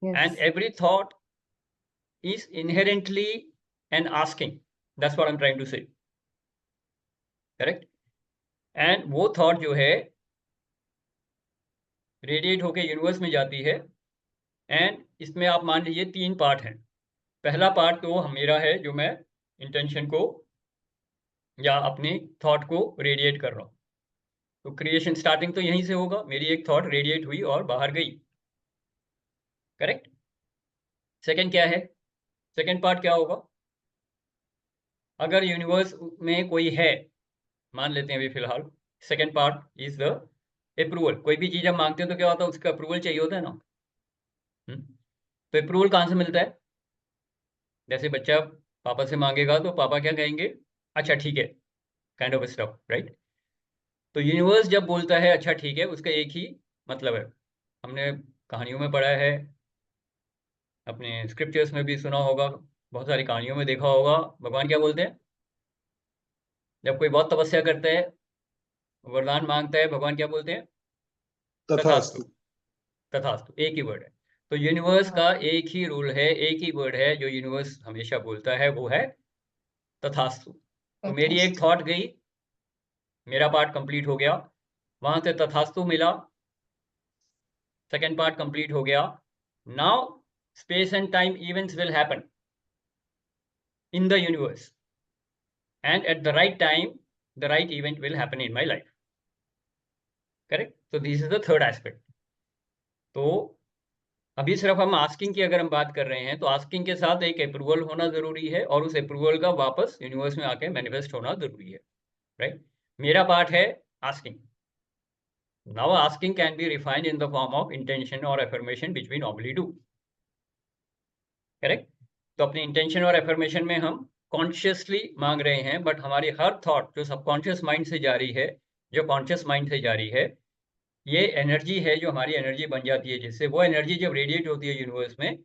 Yes. And every thought is inherently an asking. That's what I'm trying to say. Correct? And वो thought जो है radiate होके universe में जाती है. And इसमें आप मान लीजिए 3 पार्ट हैं. पहला पार्ट तो मेरा है जो मैं इंटेंशन को या अपनी थॉट को रेडिएट कर रहा हूँ. तो क्रिएशन स्टार्टिंग तो यहीं से होगा. मेरी एक थॉट रेडिएट हुई और बाहर गई. करेक्ट? सेकंड क्या है? सेकंड पार्ट क्या होगा? अगर यूनिवर्स में कोई है, मान लेते हैं अभी फिलहाल, second part is the approval. कोई भी चीज हम मांगते हैं तो क्या होता है, उसका अप्रूवल चाहिए होता है ना. तो अप्रूवल कहाँ से मिलता है? जैसे बच्चा पापा से मांगेगा तो पापा क्या कहेंगे? अच्छा ठीक है, काइंड ऑफ स्टफ. राइट? तो यूनिवर्स जब बोलता है अच्छा ठीक है, उसका एक ही मतलब है. हमने कहानियों में पढ़ा है, अपने स्क्रिप्चर्स में भी सुना होगा, बहुत सारी कहानियों में देखा होगा. भगवान क्या बोलते हैं? जब कोई बहुत तपस्या करता है, वरदान मांगता है, भगवान क्या बोलते हैं? तथास्तु. तथास्तु. एक ही वर्ड है. तो यूनिवर्स का एक ही रूल है, एक ही वर्ड है जो यूनिवर्स हमेशा बोलता है, वो है तथास्तु. तो मेरी एक थॉट गई, मेरा पार्ट कंप्लीट हो गया, वहां से तथास्तु मिला, सेकेंड पार्ट कंप्लीट हो गया. Now space and time events will happen in the universe, and at the right time the right event will happen in my life. Correct? So this is the third aspect. तो अभी सिर्फ हम asking की अगर हम बात कर रहे हैं तो आस्किंग के साथ एक अप्रूवल होना जरूरी है और उस अप्रूवल का वापस यूनिवर्स में आके मैनिफेस्ट होना जरूरी है. राइट? मेरा पार्ट है asking. Now asking can be refined in the form of intention और affirmation which we normally do. Correct? तो अपने इंटेंशन और एफर्मेशन में हम कॉन्शियसली मांग रहे हैं, बट हमारी हर थॉट जो सबकॉन्शियस माइंड से जारी है, जो कॉन्शियस माइंड से जारी है, ये एनर्जी है जो हमारी एनर्जी बन जाती है, जिससे वो एनर्जी जब रेडिएट होती है यूनिवर्स में,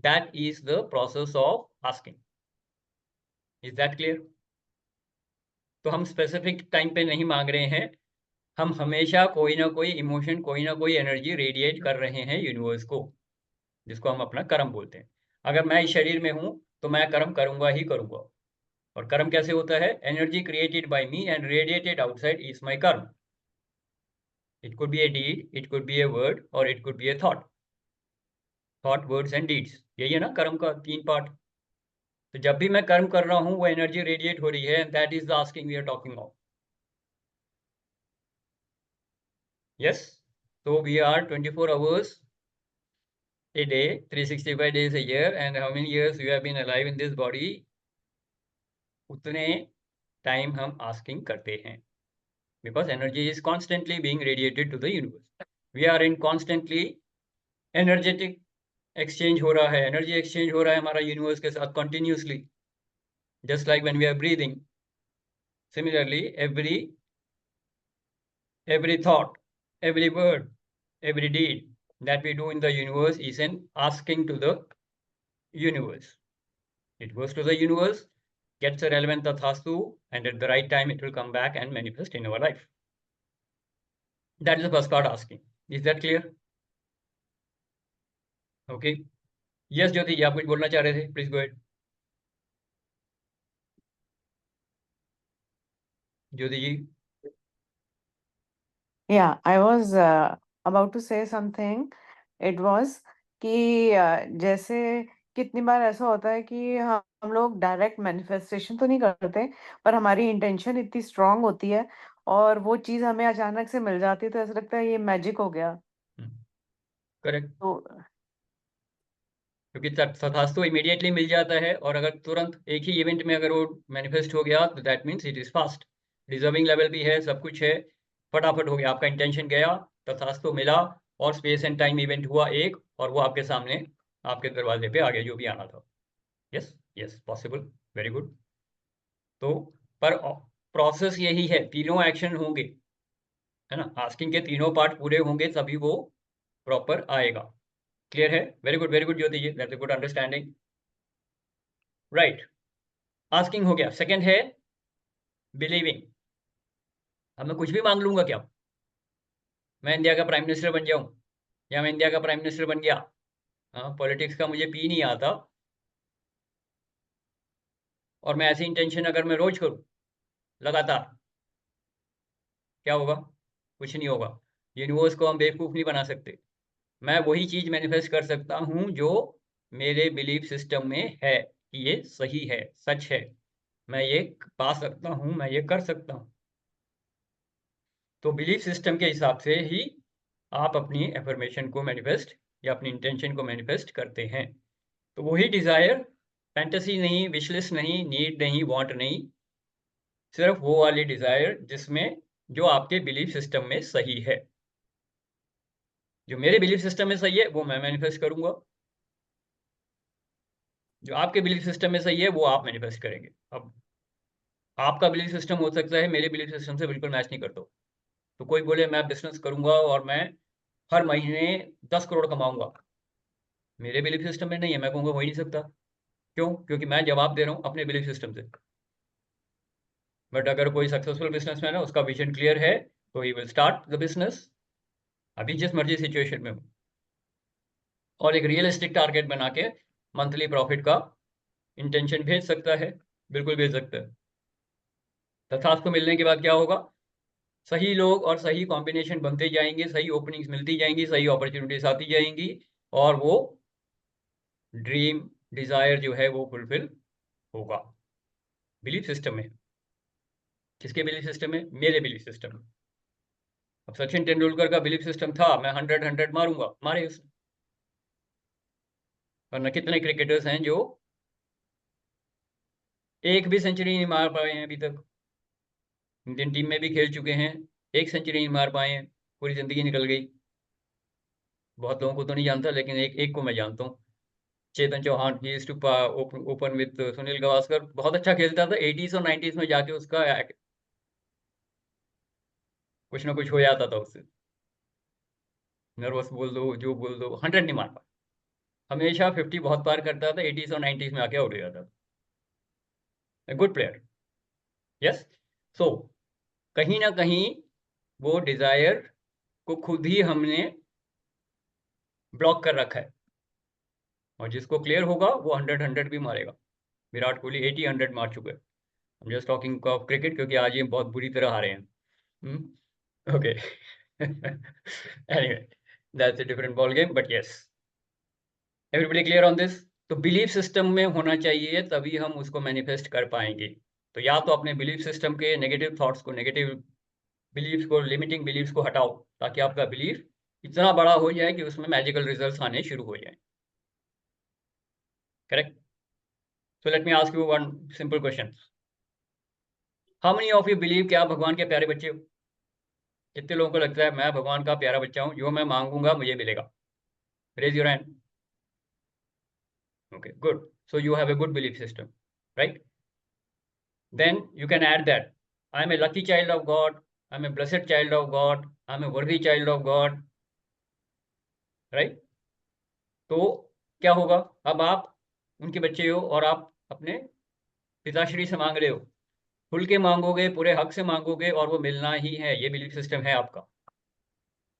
that is the process of asking. Is that clear? तो हम स्पेसिफिक टाइम पे नहीं मांग रहे हैं, हम हमेशा कोई ना कोई इमोशन, कोई ना कोई एनर्जी रेडिएट कर रहे हैं यूनिवर्स को, जिसको हम अपना कर्म बोलते हैं. अगर मैं इस शरीर में हूं तो मैं कर्म करूंगा ही करूंगा. और कर्म कैसे होता है? Energy created by me and radiated outside is my karma. It could be a deed, it could be a word, और it could be a thought. Thought, words and deeds, यही है ना कर्म का 3 पार्ट. तो जब भी मैं कर्म कर रहा हूं वो एनर्जी रेडिएट हो रही है, and that is the asking we are talking of. Yes? तो we are 24 hours a day, 365 days a year, and how many years you have been alive in this body, उतने time हम asking करते हैं. Because energy is constantly being radiated to the universe. We are in constantly energetic exchange हो रहा है, energy exchange हो रहा है हमारा universe के साथ continuously. Just like when we are breathing. Similarly, every thought, every word, every deed that we do in the universe is an asking to the universe. It goes to the universe, gets a relevant tathastu, and at the right time it will come back and manifest in our life. That is the first part, asking. Is that clear? Okay. Yes, Jyoti, आप कुछ बोलना चाह रहे थे? Please go ahead. Jyoti ji. Yeah, I was about to say something. It was कि जैसे कितनी बार ऐसा होता है कि हम लोग डायरेक्ट मैनिफेस्टेशन तो नहीं करते, पर हमारी इंटेंशन इतनी स्ट्रांग होती है और वो चीज हमें अचानक से मिल जाती है, तो ऐसा लगता है ये मैजिक हो गया. करेक्ट. तो क्योंकि तथास्तु इमीडिएटली मिल जाता है, और अगर तुरंत एक ही इवेंट में अगर वो मैनिफेस्ट हो गया तो that means it is fast. Deserving level भी है, सब कुछ है, फटाफट हो गया. आपका इंटेंशन गया, तथास्तु मिला, और स्पेस एंड टाइम इवेंट हुआ एक, और वो आपके सामने, आपके दरवाजे पे आ गया जो भी आना था. Yes, yes, possible. Very good. तो पर प्रोसेस यही है, तीनों एक्शन होंगे, है ना. आस्किंग के तीनों पार्ट पूरे होंगे तभी वो प्रॉपर आएगा. क्लियर है? Very good Jyoti ji, that's a good understanding. Right. Asking हो गया. सेकंड है बिलीविंग. अब मैं कुछ भी मांग लूंगा क्या? मैं इंडिया का प्राइम मिनिस्टर बन जाऊं, या मैं इंडिया का प्राइम मिनिस्टर बन गया, हाँ, पॉलिटिक्स का मुझे पी नहीं आता, और मैं ऐसी इंटेंशन अगर मैं रोज करूं लगातार, क्या होगा? कुछ नहीं होगा. यूनिवर्स को हम बेवकूफ नहीं बना सकते. मैं वही चीज मैनिफेस्ट कर सकता हूं जो मेरे बिलीफ सिस्टम में है कि ये सही है, सच है, मैं ये पा सकता हूं, मैं ये कर सकता हूं. तो बिलीफ सिस्टम के हिसाब से ही आप अपनी एफर्मेशन को मैनिफेस्ट या अपनी इंटेंशन को मैनिफेस्ट करते हैं. तो वही डिजायर, फैंटेसी नहीं, विशलिस्ट नहीं, नीड नहीं, वांट नहीं, सिर्फ वो वाली डिजायर जिसमें जो आपके बिलीफ सिस्टम में सही है. जो मेरे बिलीफ सिस्टम में सही है वो मैं मैनिफेस्ट करूंगा, जो आपके बिलीफ सिस्टम में सही है वो आप मैनिफेस्ट करेंगे. अब आपका बिलीफ सिस्टम हो सकता है मेरे बिलीफ सिस्टम से बिल्कुल मैच नहीं करता. तो कोई बोले मैं बिजनेस करूंगा और मैं हर महीने 10 करोड़ कमाऊंगा, मेरे बिलीफ सिस्टम में नहीं है, मैं कहूंगा हो ही नहीं सकता. क्यों? क्योंकि मैं जवाब दे रहा हूं अपने बिलीफ सिस्टम से. बट अगर कोई सक्सेसफुल बिजनेसमैन है, उसका विजन क्लियर है, तो he will start the business, अभी जिस मर्जी सिचुएशन में हो, और एक रियलिस्टिक टारगेट बना के मंथली प्रॉफिट का इंटेंशन भेज सकता है, बिल्कुल भेज सकता है. तथास्थ को मिलने के बाद क्या होगा? सही लोग और सही कॉम्बिनेशन बनते जाएंगे, सही ओपनिंग्स मिलती जाएंगी, सही अपॉर्चुनिटीज आती जाएंगी, और वो ड्रीम, डिजायर जो है वो फुलफिल होगा बिलीफ सिस्टम में. किसके बिलीफ सिस्टम में? मेरे बिलीफ सिस्टम में। अब सचिन तेंदुलकर का बिलीफ सिस्टम था मैं 100 मारूंगा, मारे उसने। वरना कितने क्रिकेटर्स हैं जो एक भी सेंचुरी नहीं मार पाए हैं अभी तक, इंडियन टीम में भी खेल चुके हैं, एक सेंचुरी नहीं मार पाए हैं, पूरी जिंदगी निकल गई। बहुत लोगों को तो नहीं जानता, लेकिन एक को मैं जानता हूँ, Chetan Chauhan. He to open with Sunil Gavaskar, बहुत अच्छा खेलता था। 80s और 90s में जाके उसका कुछ ना कुछ हो जाता था उससे, नर्वस बोल दो, जो बोल दो, 100 नहीं मार पाया। हमेशा 50 बहुत पार करता था, 80s और 90s में आके आउट हो जाता था। Good player, yes. सो कहीं ना कहीं वो डिजायर को खुद ही हमने ब्लॉक कर रखा है, और जिसको क्लियर होगा वो 100 भी मारेगा। विराट कोहली 80-100 मार चुके हैं। I'm just talking of cricket, क्योंकि आज ये बहुत बुरी तरह हारे हैं। Okay anyway, that's a different ball game, but yes, everybody clear on this? तो बिलीफ सिस्टम में होना चाहिए, तभी हम उसको मैनिफेस्ट कर पाएंगे। तो या तो अपने बिलीफ सिस्टम के नेगेटिव थॉट्स को, नेगेटिव बिलीफ्स को, लिमिटिंग बिलीफ्स को हटाओ, ताकि आपका बिलीफ इतना बड़ा हो जाए कि उसमें मैजिकल रिजल्ट्स आने शुरू हो जाए। Correct? So let me ask you one simple question. How many of you believe कि आप भगवान के प्यारे बच्चे हो? कितने लोगों को लगता है मैं भगवान का प्यारा बच्चा हूं, जो मैं मांगूंगा मुझे मिलेगा? Raise your hand. Okay, good. So you have a good belief system, right? Then you can add that I'm a lucky child of God, I'm a blessed child of God, I'm a worthy child of God, right? तो क्या होगा? अब आप उनके बच्चे हो और आप अपने पिताश्री से मांग रहे हो, खुल के मांगोगे, पूरे हक से मांगोगे, और वो मिलना ही है। ये बिलीफ सिस्टम है आपका,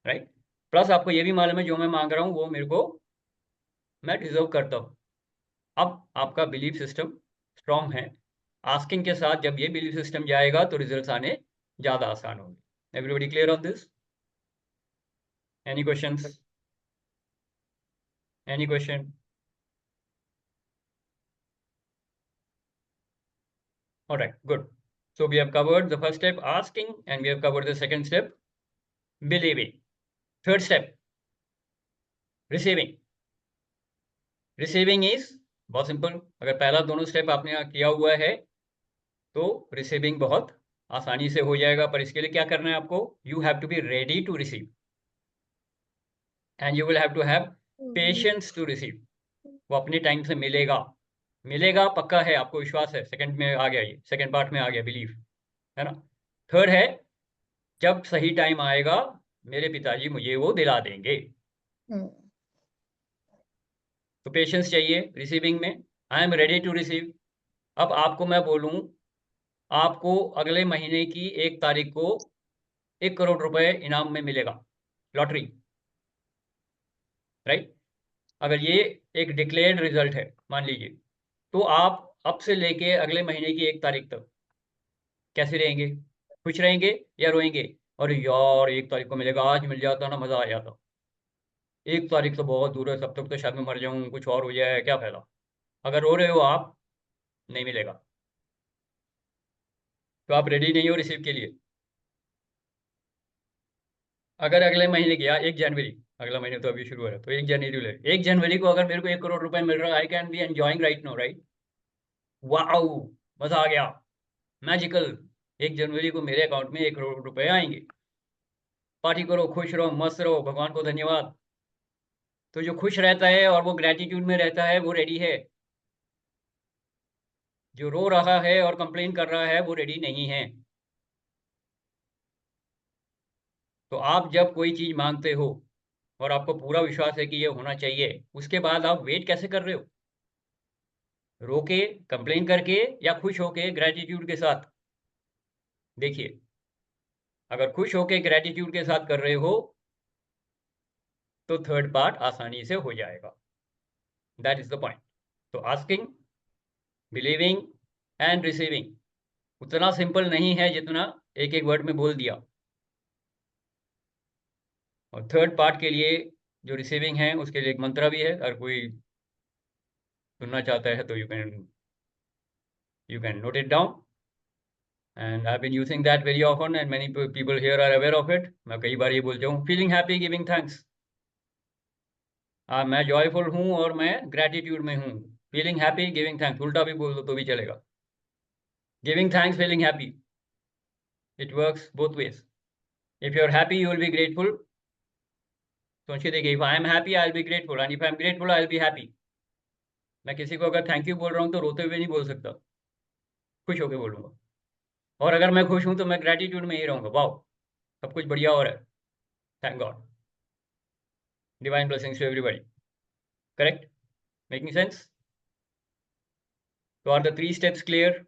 राइट? प्लस आपको ये भी मालूम है जो मैं मांग रहा हूँ वो मेरे को, मैं डिजर्व करता हूँ। अब आपका बिलीफ सिस्टम स्ट्रॉन्ग है। आस्किंग के साथ जब ये बिलीफ सिस्टम जाएगा तो रिजल्ट्स आने ज़्यादा आसान होंगे। Everybody clear on this? Any questions? Any question? Alright, good. So we have covered the first step, asking, and we have covered the second step, believing. Third step, receiving. Receiving is बहुत simple. अगर पहला दोनों step आपने किया हुआ है तो receiving बहुत आसानी से हो जाएगा। पर इसके लिए क्या करना है आपको? You have to be ready to receive, and you will have to have patience to receive. वो अपने टाइम से मिलेगा, मिलेगा पक्का है, आपको विश्वास है। सेकंड में आ गया, ये सेकंड पार्ट में आ गया बिलीफ, है ना? थर्ड है, जब सही टाइम आएगा मेरे पिताजी मुझे वो दिला देंगे। तो पेशेंस चाहिए रिसीविंग में। I am ready to receive. अब आपको मैं बोलूं, आपको अगले महीने की 1 तारीख को 1 करोड़ रुपए इनाम में मिलेगा, लॉटरी, राइट? अगर ये एक डिक्लेयर्ड रिजल्ट है मान लीजिए, तो आप अब से लेके अगले महीने की 1 तारीख तक कैसे रहेंगे? खुश रहेंगे या रोएंगे? अरे यार 1 तारीख को मिलेगा, आज मिल जाता ना मजा आ जाता। 1 तारीख तो बहुत दूर है, तब तक तो शायद मैं मर जाऊं, कुछ और हो जाए, क्या फायदा? अगर रो रहे हो आप, नहीं मिलेगा, तो आप रेडी नहीं हो रिसीव के लिए। अगर अगले महीने की 1 जनवरी, अगला महीने तो अभी शुरू हो रहा है, तो 1 जनवरी 1 जनवरी को अगर मेरे को 1 करोड़ रुपए मिल रहा है, I can be enjoying right no, right? Wow, मजा आ गया, मैजिकल। 1 जनवरी को मेरे अकाउंट में 1 करोड़ रुपए आएंगे। पार्टी करो, खुश रहो, मस्त रहो, भगवान को धन्यवाद। तो जो खुश रहता है और वो ग्रेटिट्यूड में रहता है वो रेडी है। जो रो रहा है और कंप्लेन कर रहा है वो रेडी नहीं है। तो आप जब कोई चीज मांगते हो और आपको पूरा विश्वास है कि ये होना चाहिए, उसके बाद आप वेट कैसे कर रहे हो? रो के, कंप्लेन करके, या खुश होके ग्रेटिट्यूड के साथ? देखिए, अगर खुश होके ग्रेटिट्यूड के साथ कर रहे हो तो थर्ड पार्ट आसानी से हो जाएगा। That is the point. तो आस्किंग, बिलीविंग एंड रिसीविंग उतना सिंपल नहीं है जितना एक एक वर्ड में बोल दिया। और थर्ड पार्ट के लिए जो रिसीविंग है उसके लिए एक मंत्र भी है। अगर कोई सुनना चाहता है तो you can note it down. and I've been using that very often, and many people here are aware of it. मैं कई बार ये बोलता हूँ, feeling happy, giving thanks. मैं joyful हूँ और मैं gratitude में हूँ. Feeling happy, giving thanks. उल्टा भी बोल दो तो भी चलेगा. Giving thanks, feeling happy. It works both ways. If you're happy, you will be grateful. Don't you think, if I am happy, I'll be grateful, and if I'm grateful, I'll be happy. मैं किसी को अगर thank you बोल रहा हूँ तो रोते हुए नहीं बोल सकता, खुश होकर बोलूँगा. और अगर मैं खुश हूँ तो मैं ग्रेटिट्यूड में ही रहूँगा. वाओ, सब कुछ बढ़िया हो रहा है, thank God. Divine blessings to everybody. Correct? Making sense? तो आर द 3 स्टेप्स क्लियर?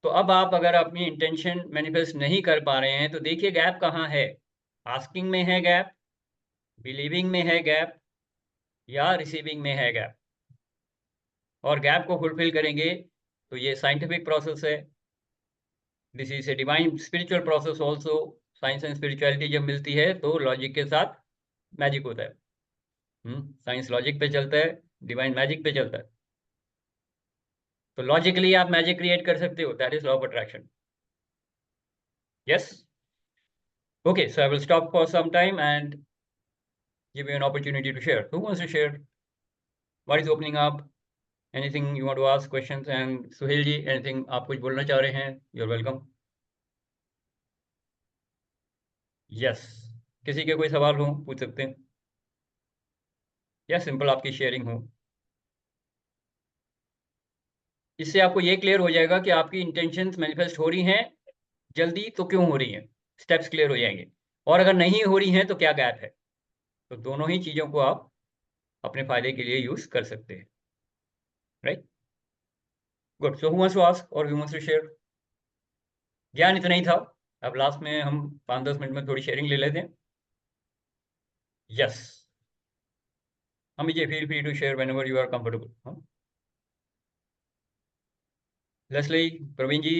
तो अब आप अगर अपनी इंटेंशन मैनिफेस्ट नहीं कर पा रहे हैं तो देखिए गैप कहाँ है. आस्किंग में है गैप, बिलीविंग में है गैप, या रिसीविंग में है गैप. और गैप को फुलफिल करेंगे तो ये साइंटिफिक प्रोसेस है. This is a divine spiritual process also. Science and spirituality जब मिलती है तो लॉजिक के साथ मैजिक होता है. साइंस लॉजिक पे चलता है, डिवाइन मैजिक पे चलता है. तो लॉजिकली आप मैजिक क्रिएट कर सकते हो. That is law of attraction. Yes? Okay, so I will stop for some time and give you an opportunity to share. Who wants to share? What is opening up? Anything you want to ask questions? And Suhail ji, anything आप कुछ बोलना चाह रहे हैं? You're welcome. Yes. किसी के कोई सवाल हो पूछ सकते हैं, या सिंपल आपकी शेयरिंग हो. इससे आपको ये क्लियर हो जाएगा कि आपकी इंटेंशंस मैनिफेस्ट हो रही हैं जल्दी तो क्यों हो रही हैं. स्टेप्स क्लियर हो जाएंगे. और अगर नहीं हो रही हैं तो क्या गैप है. तो दोनों ही चीज़ों को आप अपने फायदे के लिए यूज कर सकते हैं. Right? Good. So who wants to ask और हु वांट्स टू शेयर? ज्ञान इतना ही था. अब लास्ट में हम 5-10 मिनट में थोड़ी शेयरिंग ले लेते हैं. Yes. Amiji, feel free to share whenever you are comfortable. Leslie, Praveen ji,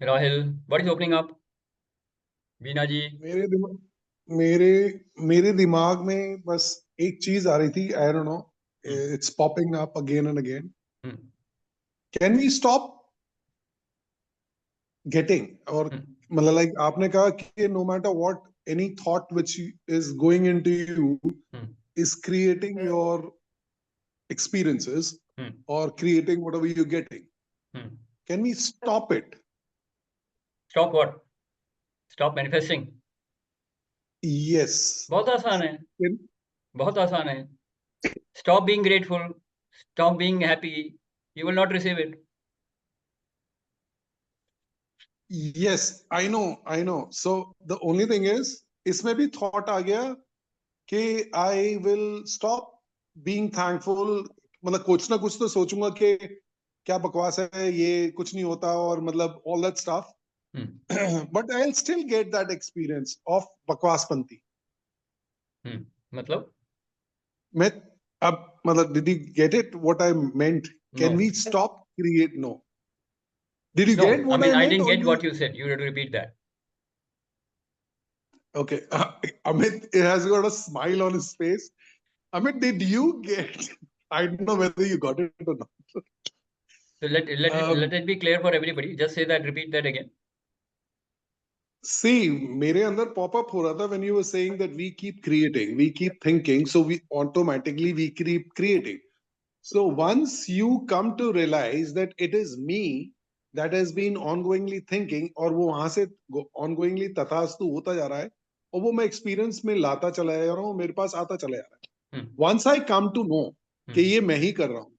Rahil, what is opening up? Veena ji. मेरे दिमाग में बस एक चीज आ रही थी. I don't know. It's popping up again and again. Can we stop getting, or मतलब like आपने कहा कि no matter what, any thought which is going into you is creating your experiences or creating whatever you're getting. Can we stop it? Stop what? Stop manifesting? Yes. बहुत आसान है. बहुत आसान है. Stop being grateful. Stop being happy. You will not receive it. Yes, I know. So the only thing is, इसमें भी thought आ गया कि I will stop being thankful. मतलब कुछ ना कुछ तो सोचूंगा कि क्या बकवास है ये, कुछ नहीं होता, और मतलब all that stuff. But I'll still get that experience of बकवासपंती. मतलब? मैं अब मतलब did you get it? What I meant? Can we stop create? No. Did you get what I meant? I didn't get what you said. You have to repeat that. Okay. Amit, it has got a smile on his face. Amit, did you get? I don't know whether you got it or not. So let it be clear for everybody. Just say that, repeat that again. See, मेरे अंदर pop up हो रहा था when you were saying that we keep creating, we keep thinking, so we automatically we keep creating. So once you come to realize that it is me that has been ongoingly thinking, और वो वहां से ongoingly तथास्तु होता जा रहा है, और वो मैं experience में लाता चला जा रहा हूँ, मेरे पास आता चला जा रहा है. Once I come to know कि ये मैं ही कर रहा हूँ,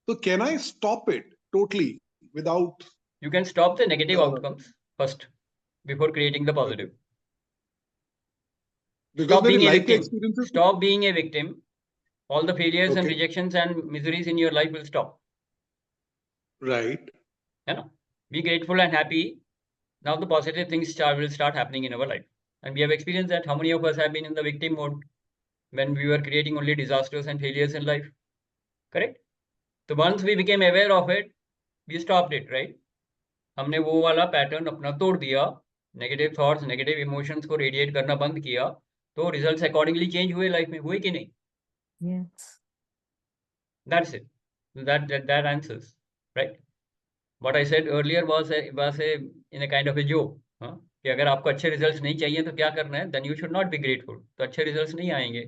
तो can I stop it totally without? You can stop the negative outcomes first before creating the positive. Because Stop being a victim. experiences. Stop being a victim. All the failures and rejections and miseries in your life will stop. Right. Be grateful and happy. Now the positive things will start happening in our life. And we have experienced that. How many of us have been in the victim mode when we were creating only disasters and failures in life? Correct? So once we became aware of it, we stopped it, right? हमने वो वाला pattern अपना तोड़ दिया. Negative thoughts, negative emotions को radiate करना बंद किया, तो रिजल्ट्स अकॉर्डिंगली चेंज हुए लाइफ में. हुए कि नहीं? Yes. That's it. That answers, right? What I said earlier was in a kind of a joke, कि अगर आपको अच्छे रिजल्ट्स नहीं चाहिए तो क्या करना है, then you should not be grateful. तो अच्छे रिजल्ट्स नहीं आएंगे.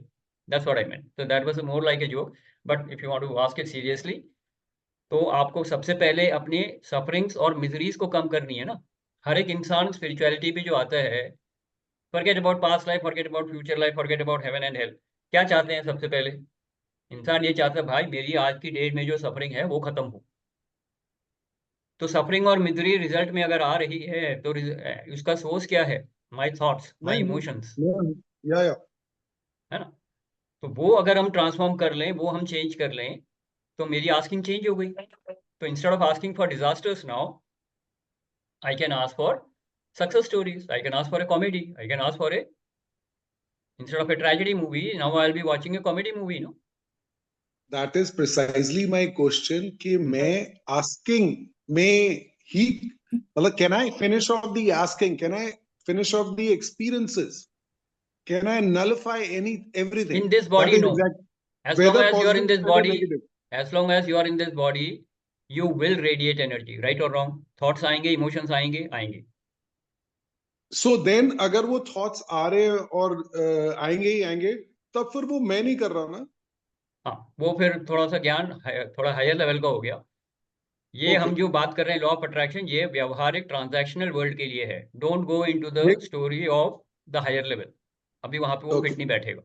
That's what I meant. So that was more like a joke. But if you want to ask it seriously, तो आपको सबसे पहले अपने सफरिंग्स और मिजरीज को कम करनी है ना. हर एक इंसान स्पिरिचुअलिटी पे जो आता है, forget about past life, forget about future life, forget about heaven and hell. क्या चाहते हैं सबसे पहले? इंसान ये चाहता है भाई मेरी आज की डेट में जो सफरिंग है वो खत्म हो. तो सफरिंग और मिजरी रिजल्ट में अगर आ रही है तो उसका सोर्स क्या है? माय थॉट्स, माय इमोशंस, या है ना. तो वो अगर हम ट्रांसफॉर्म कर लें, वो हम चेंज कर लें, तो मेरी आस्किंग चेंज हो गई. तो instead of asking for disasters now, I can ask for success stories. I can ask for a comedy. I can ask for a, instead of a tragedy movie, now I'll be watching a comedy movie, no? That is precisely my question कि मैं asking में ही मतलब can I finish off the asking? Can I finish off the experiences? Can I nullify everything? In this body, That is no. exact, As long whether as you are in positive, this whether body, negative. as long as you are in this body, you will radiate energy, right or wrong? Thoughts आएंगे, emotions आएंगे. So then अगर वो thoughts आ रहे हैं और आएंगे ही आएंगे, तब फिर वो मैं नहीं कर रहा ना. हाँ, वो फिर थोड़ा सा ज्ञान थोड़ा हायर लेवल का हो गया. ये Okay. हम जो बात कर रहे हैं लॉ ऑफ अट्रैक्शन, ये व्यवहारिक ट्रांजैक्शनल वर्ल्ड के लिए है. Don't go into the story of the higher level. अभी वहां पे वो फिट नहीं बैठेगा.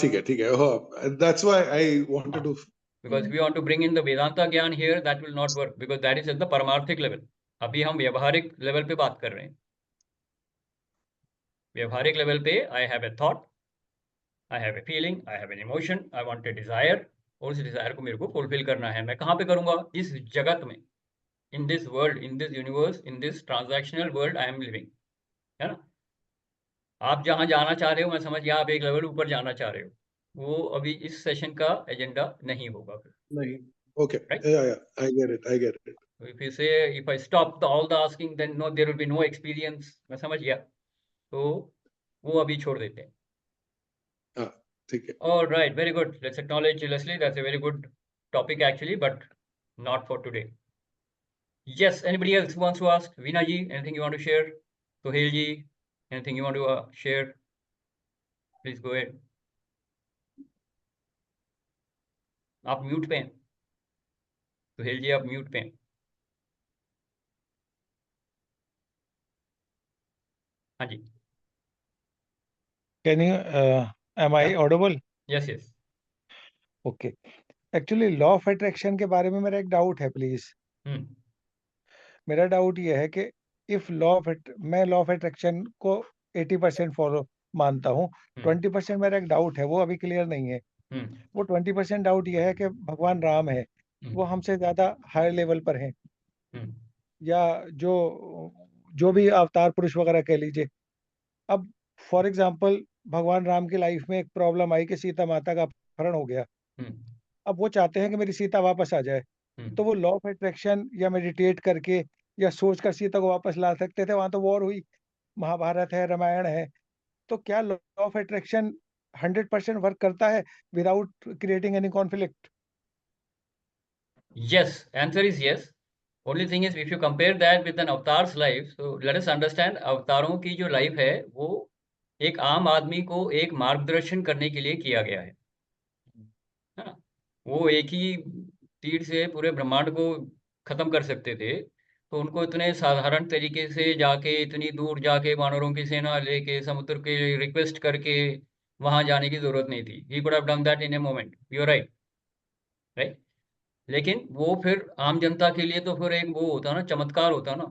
ठीक है. Oh, that's why I wanted to. Because we want to bring in the Vedanta ज्ञान here, that will not work because that is at the परमार्थिक level. अभी हम व्यवहारिक लेवल पे बात कर रहे हैं. व्यवहारिक लेवल पे I have a thought, I have a feeling, I have an emotion, I want a desire, और उस डिजायर को मेरे को फुलफिल करना है. मैं कहाँ पे करूंगा? इस जगत में, in this world, in this universe, in this transactional world I am living, है ना. आप जहाँ जाना चाह रहे हो, मैं समझ गया आप एक लेवल ऊपर जाना चाह रहे हो, वो अभी इस सेशन का एजेंडा नहीं होगा फिर. नहीं. Okay. Right? Yeah. I get it. So if you say, if I stop all the asking, then no, there will be no experience. मैं समझ गया. तो वो अभी छोड़ देते हैं. हाँ, ठीक है. All right, very good. Let's acknowledge Leslie. That's a very good topic actually, but not for today. Yes, anybody else who wants to ask? Veena ji, anything you want to share? Sohail ji, anything you want to share? Please go ahead. आप mute पे हैं. सोहेल जी आप mute पे हैं. हाँ जी. Can you, am I audible? Yes, yes. Okay. Actually, law of attraction के बारे में मेरा एक डाउट है प्लीज. मेरा डाउट ये है कि इफ मैं लॉ ऑफ अट्रैक्शन को 80% फॉलो मानता हूँ, 20% मेरा एक डाउट है, वो अभी क्लियर नहीं है. वो 20% डाउट ये है कि भगवान राम है, वो हमसे ज्यादा हायर लेवल पर हैं, या जो भी अवतार पुरुष वगैरह कह लीजिए. अब फॉर एग्जाम्पल भगवान राम की लाइफ में एक प्रॉब्लम आई कि सीता माता का अपहरण हो गया. अब वो चाहते हैं कि मेरी सीता वापस आ जाए, तो वो लॉ ऑफ अट्रैक्शन या मेडिटेट करके या सोच कर सीता को वापस ला सकते थे. वहां तो वॉर हुई, महाभारत है, रामायण है. तो क्या लॉ ऑफ अट्रैक्शन 100% वर्क करता है without creating any conflict? Yes, answer is yes. Only thing is if you compare that with an avatar's life, so let us understand अवतारों की जो लाइफ है वो एक आम आदमी को एक मार्गदर्शन करने के लिए किया गया है ना. वो एक ही तीर से पूरे ब्रह्मांड को खत्म कर सकते थे, तो उनको इतने साधारण तरीके से जाके इतनी दूर जाके वानरों की सेना लेके समुद्र के रिक्वेस्ट करके वहां जाने की जरूरत नहीं थी. He could have done that in a moment. You're right, right? लेकिन वो फिर आम जनता के लिए तो फिर एक वो होता ना, चमत्कार होता ना.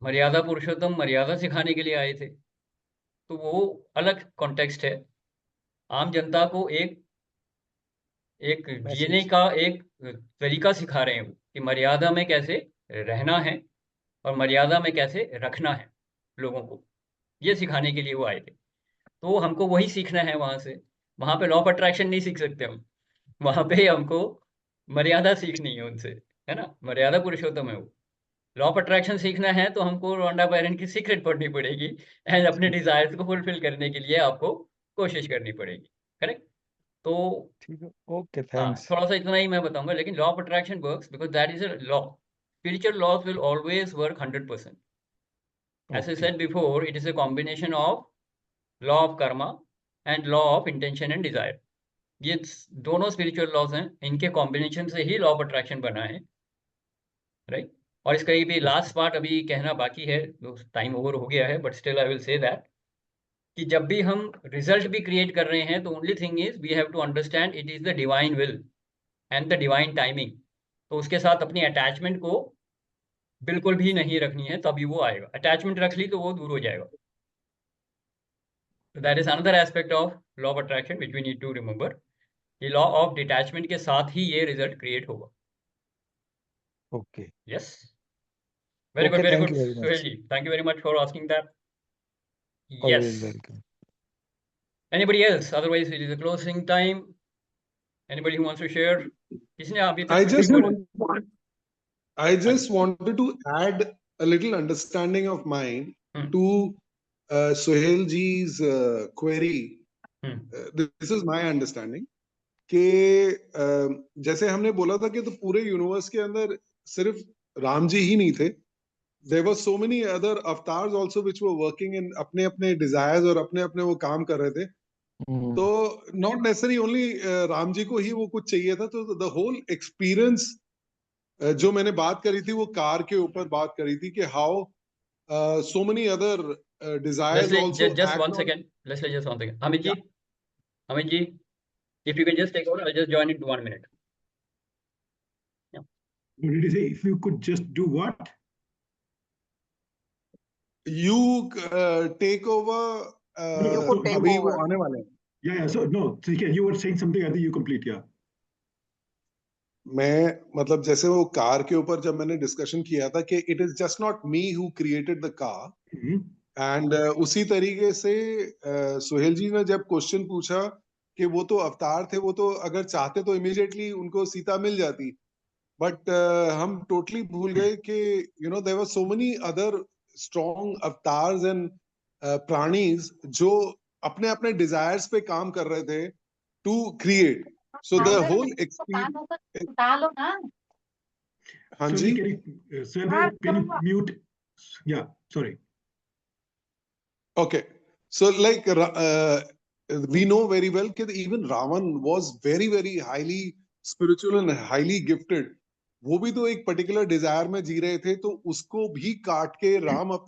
मर्यादा पुरुषोत्तम मर्यादा सिखाने के लिए आए थे, तो वो अलग कॉन्टेक्स्ट है. आम जनता को एक जीने का एक तरीका सिखा रहे हैं कि मर्यादा में कैसे रहना है और मर्यादा में कैसे रखना है लोगों को, ये सिखाने के लिए वो आए थे. तो हमको वही सीखना है वहां से. वहां पे लॉ ऑफ अट्रैक्शन नहीं सीख सकते हम. वहां पे हमको मर्यादा सीखनी है उनसे, है ना. मर्यादा पुरुषोत्तम है वो. लॉ ऑफ अट्रैक्शन सीखना है तो हमको रोंडा बायरन की सीक्रेट पढ़नी पड़ेगी एंड अपने डिजायर्स को फुलफिल करने के लिए आपको कोशिश करनी पड़ेगी. करेक्ट. तो ठीक है, ओके, हाँ, थैंक्स। थोड़ा सा इतना ही मैं बताऊंगा, लेकिन law of attraction works because that is a law. Spiritual laws will always work 100%. As I said before, it is a combination of law of karma and law of intention and desire. ये दोनों spiritual laws हैं, इनके combination से ही law of attraction बना है, right. और इसका ये भी लास्ट पार्ट अभी कहना बाकी है, टाइम ओवर हो गया है, but still I will say that कि जब भी हम रिजल्ट भी क्रिएट कर रहे हैं तो only thing is we have to understand it is the divine will and the divine timing. तो उसके साथ अपनी अटैचमेंट को बिल्कुल भी नहीं रखनी है, तभी वो आएगा. अटैचमेंट रख ली तो वो दूर हो जाएगा. So that is another aspect of law of attraction which we need to remember. ये लॉ ऑफ डिटैचमेंट के साथ ही ये रिजल्ट क्रिएट होगा. Okay, yes, very good, okay, very thank good you very Suhail much. जी, thank you very much for asking that. Always yes, welcome. anybody else? Otherwise it is a closing time. Anybody who wants to share? किसने अभी तक I कुछ just नहीं बोला? wanted to add a little understanding of mine Hmm. to Sohail ji's query. Hmm. This is my understanding कि जैसे हमने बोला था कि तो पूरे यूनिवर्स के अंदर सिर्फ राम जी ही नहीं थे. There were so many other avatars also which were working in अपने अपने desires और अपने अपने वो काम कर रहे थे. तो not necessarily only Ram ji को ही वो कुछ चाहिए था. तो the whole experience जो मैंने बात करी थी वो कार के ऊपर बात करी थी कि how so many other desires Leslie, also just act one on. second. Leslie, just one second. Amit ji, if you can just take over, I'll just join in 1 minute. Yeah. What did you say? If you could just do what? You take over. You could take अभी वो over. आने वाले हैं. Yeah. So no, so you were saying something. I think you complete. Yeah. मैं मतलब जैसे वो car के ऊपर जब मैंने डिस्कशन किया था कि it is just not me who created the car and उसी तरीके से सुहेल जी ने जब क्वेश्चन पूछा कि वो तो अवतार थे, वो तो अगर चाहते तो इमीडिएटली उनको सीता मिल जाती, बट हम टोटली भूल गए कि you know there were so many other strong avatars and प्राणीज जो अपने अपने डिजायर्स पे काम कर रहे थे to create. So the whole experience. हाँ जी. Can you mute? Yeah. Sorry. Okay. So like we know very well that even Ravan was very very highly spiritual and highly gifted. वो भी तो एक पर्टिकुलर डिजायर में जी रहे थे, तो उसको भी काट के राम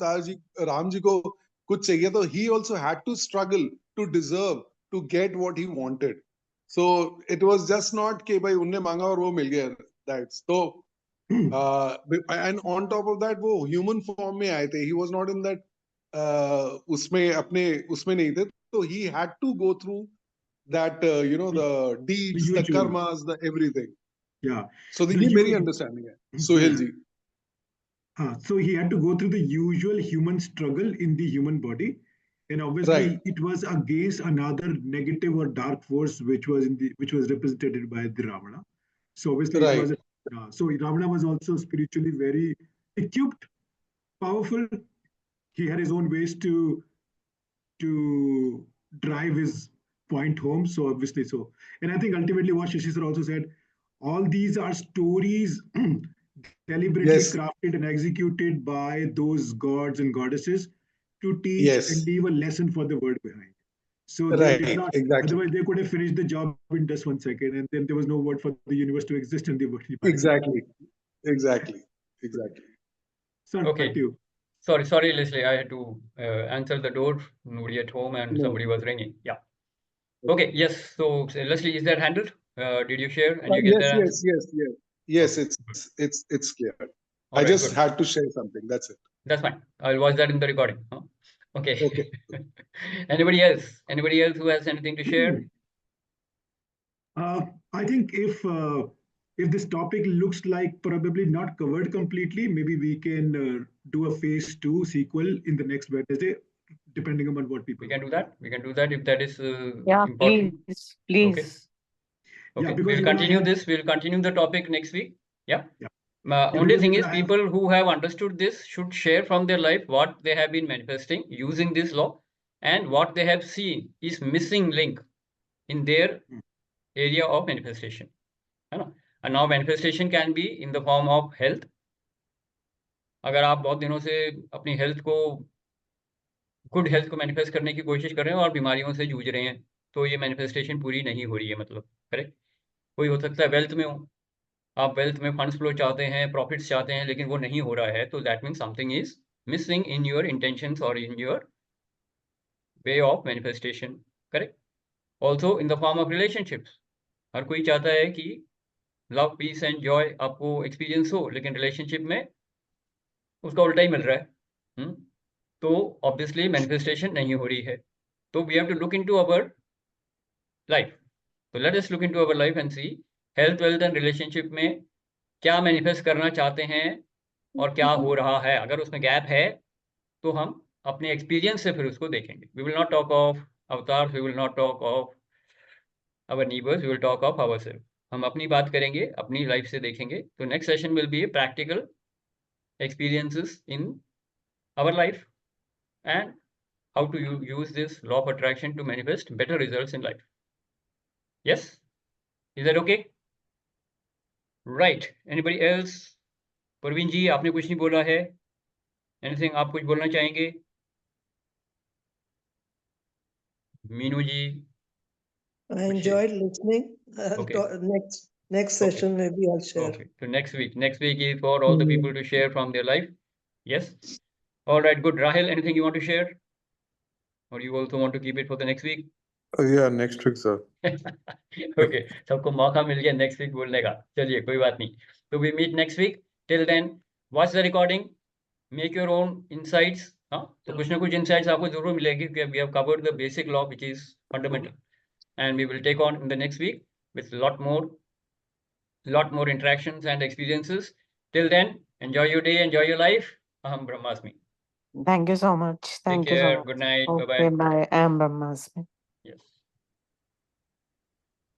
जी को कुछ चाहिए, तो he also had to struggle to deserve to get what he wanted. So it was just not कि भाई उनने मांगा और वो मिल गया. That's so and on top of that वो human form में आए थे. He was not in that उसमें अपने उसमें नहीं थे, तो he had to go through that you know the deeds, the karmas, the everything. Yeah. So ये मेरी understanding है, Sohail ji. So he had to go through the usual human struggle in the human body, and obviously it was against another negative or dark force which was represented by the Ravana. So obviously it was so Ravana was also spiritually very equipped, powerful. He had his own ways to drive his point home. So obviously so, and I think ultimately what Shashi sir also said, all these are stories deliberately crafted and executed by those gods and goddesses to teach and leave a lesson for the world behind. So they did not, otherwise they could have finished the job in just 1 second, and then there was no word for the universe to exist in the world. Exactly. Sir, okay. Back to you. Sorry, Leslie, I had to answer the door. Nobody at home and somebody was ringing. Yeah. Okay. Yes. So Leslie, is that handled? Did you share and you get that answer? Yes. It's clear. All I right, just good. had to share something. That's it. That's fine. I'll watch that in the recording. Huh? Okay. Anybody else who has anything to share? I think if this topic looks like probably not covered completely, maybe we can do a phase 2 sequel in the next Wednesday, depending on what people. We can do that. We can do that if that is important. Please. Okay. Yeah, because we'll continue this. We'll continue the topic next week. Yeah. Only thing is, people who have understood this should share from their life what they have been manifesting using this law, and what they have seen is missing link in their area of manifestation, है ना? And now manifestation can be in the form of health. अगर आप बहुत दिनों से अपनी health को, good health को मैनिफेस्ट करने की कोशिश कर रहे हैं और बीमारियों से जूझ रहे हैं, तो ये मैनिफेस्टेशन पूरी नहीं हो रही है, मतलब, करेक्ट? कोई हो सकता है वेल्थ में हो, आप वेल्थ में फंड्स फ्लो चाहते हैं, प्रॉफिट्स चाहते हैं, लेकिन वो नहीं हो रहा है, तो that means something is missing in your intentions और in your way of manifestation, correct? Also in the form of relationships, हर कोई चाहता है कि लव, पीस एंड जॉय आपको एक्सपीरियंस हो, लेकिन रिलेशनशिप में उसका उल्टा ही मिल रहा है। तो ऑब्वियसली मैनिफेस्टेशन नहीं हो रही है। तो we have to look into our life. तो let us look into our life and see health, wealth and relationship में क्या मैनिफेस्ट करना चाहते हैं और क्या हो रहा है। अगर उसमें गैप है तो हम अपने एक्सपीरियंस से फिर उसको देखेंगे। We will not talk of avatar, we will not talk of our neighbors, we will talk of ourselves. हम अपनी बात करेंगे, अपनी लाइफ से देखेंगे। तो next session will be practical experiences in our life and how to use this law of attraction to manifest better results in life. Yes, is that okay? Right. Anybody else? Parveen ji, आपने कुछ नहीं बोला है। Anything आप कुछ बोलना चाहेंगे? मीनू जी, I enjoyed listening. Okay. Next session maybe I'll share. Okay, so next week is for all the people to share from their life. Yes. All right, good. Rahil, anything you want to share? Or you also want to keep it for the next week? Yeah, next week, sir. Okay, सबको मौका मिल गया next week बोलने का। चलिए, कोई बात नहीं। So we meet next week. Till then, watch the recording. Make your own insights. हाँ, तो कुछ ना कुछ insights आपको जरूर मिलेंगे क्योंकि we have covered the basic law which is fundamental, and we will take on in the next week with lot more interactions and experiences. Till then, enjoy your day, enjoy your life. Aham Brahmasmi. Thank you so much. Take Thank you so care. much. Good night. Okay, Bye-bye. bye. I am Brahmasmi. Yes.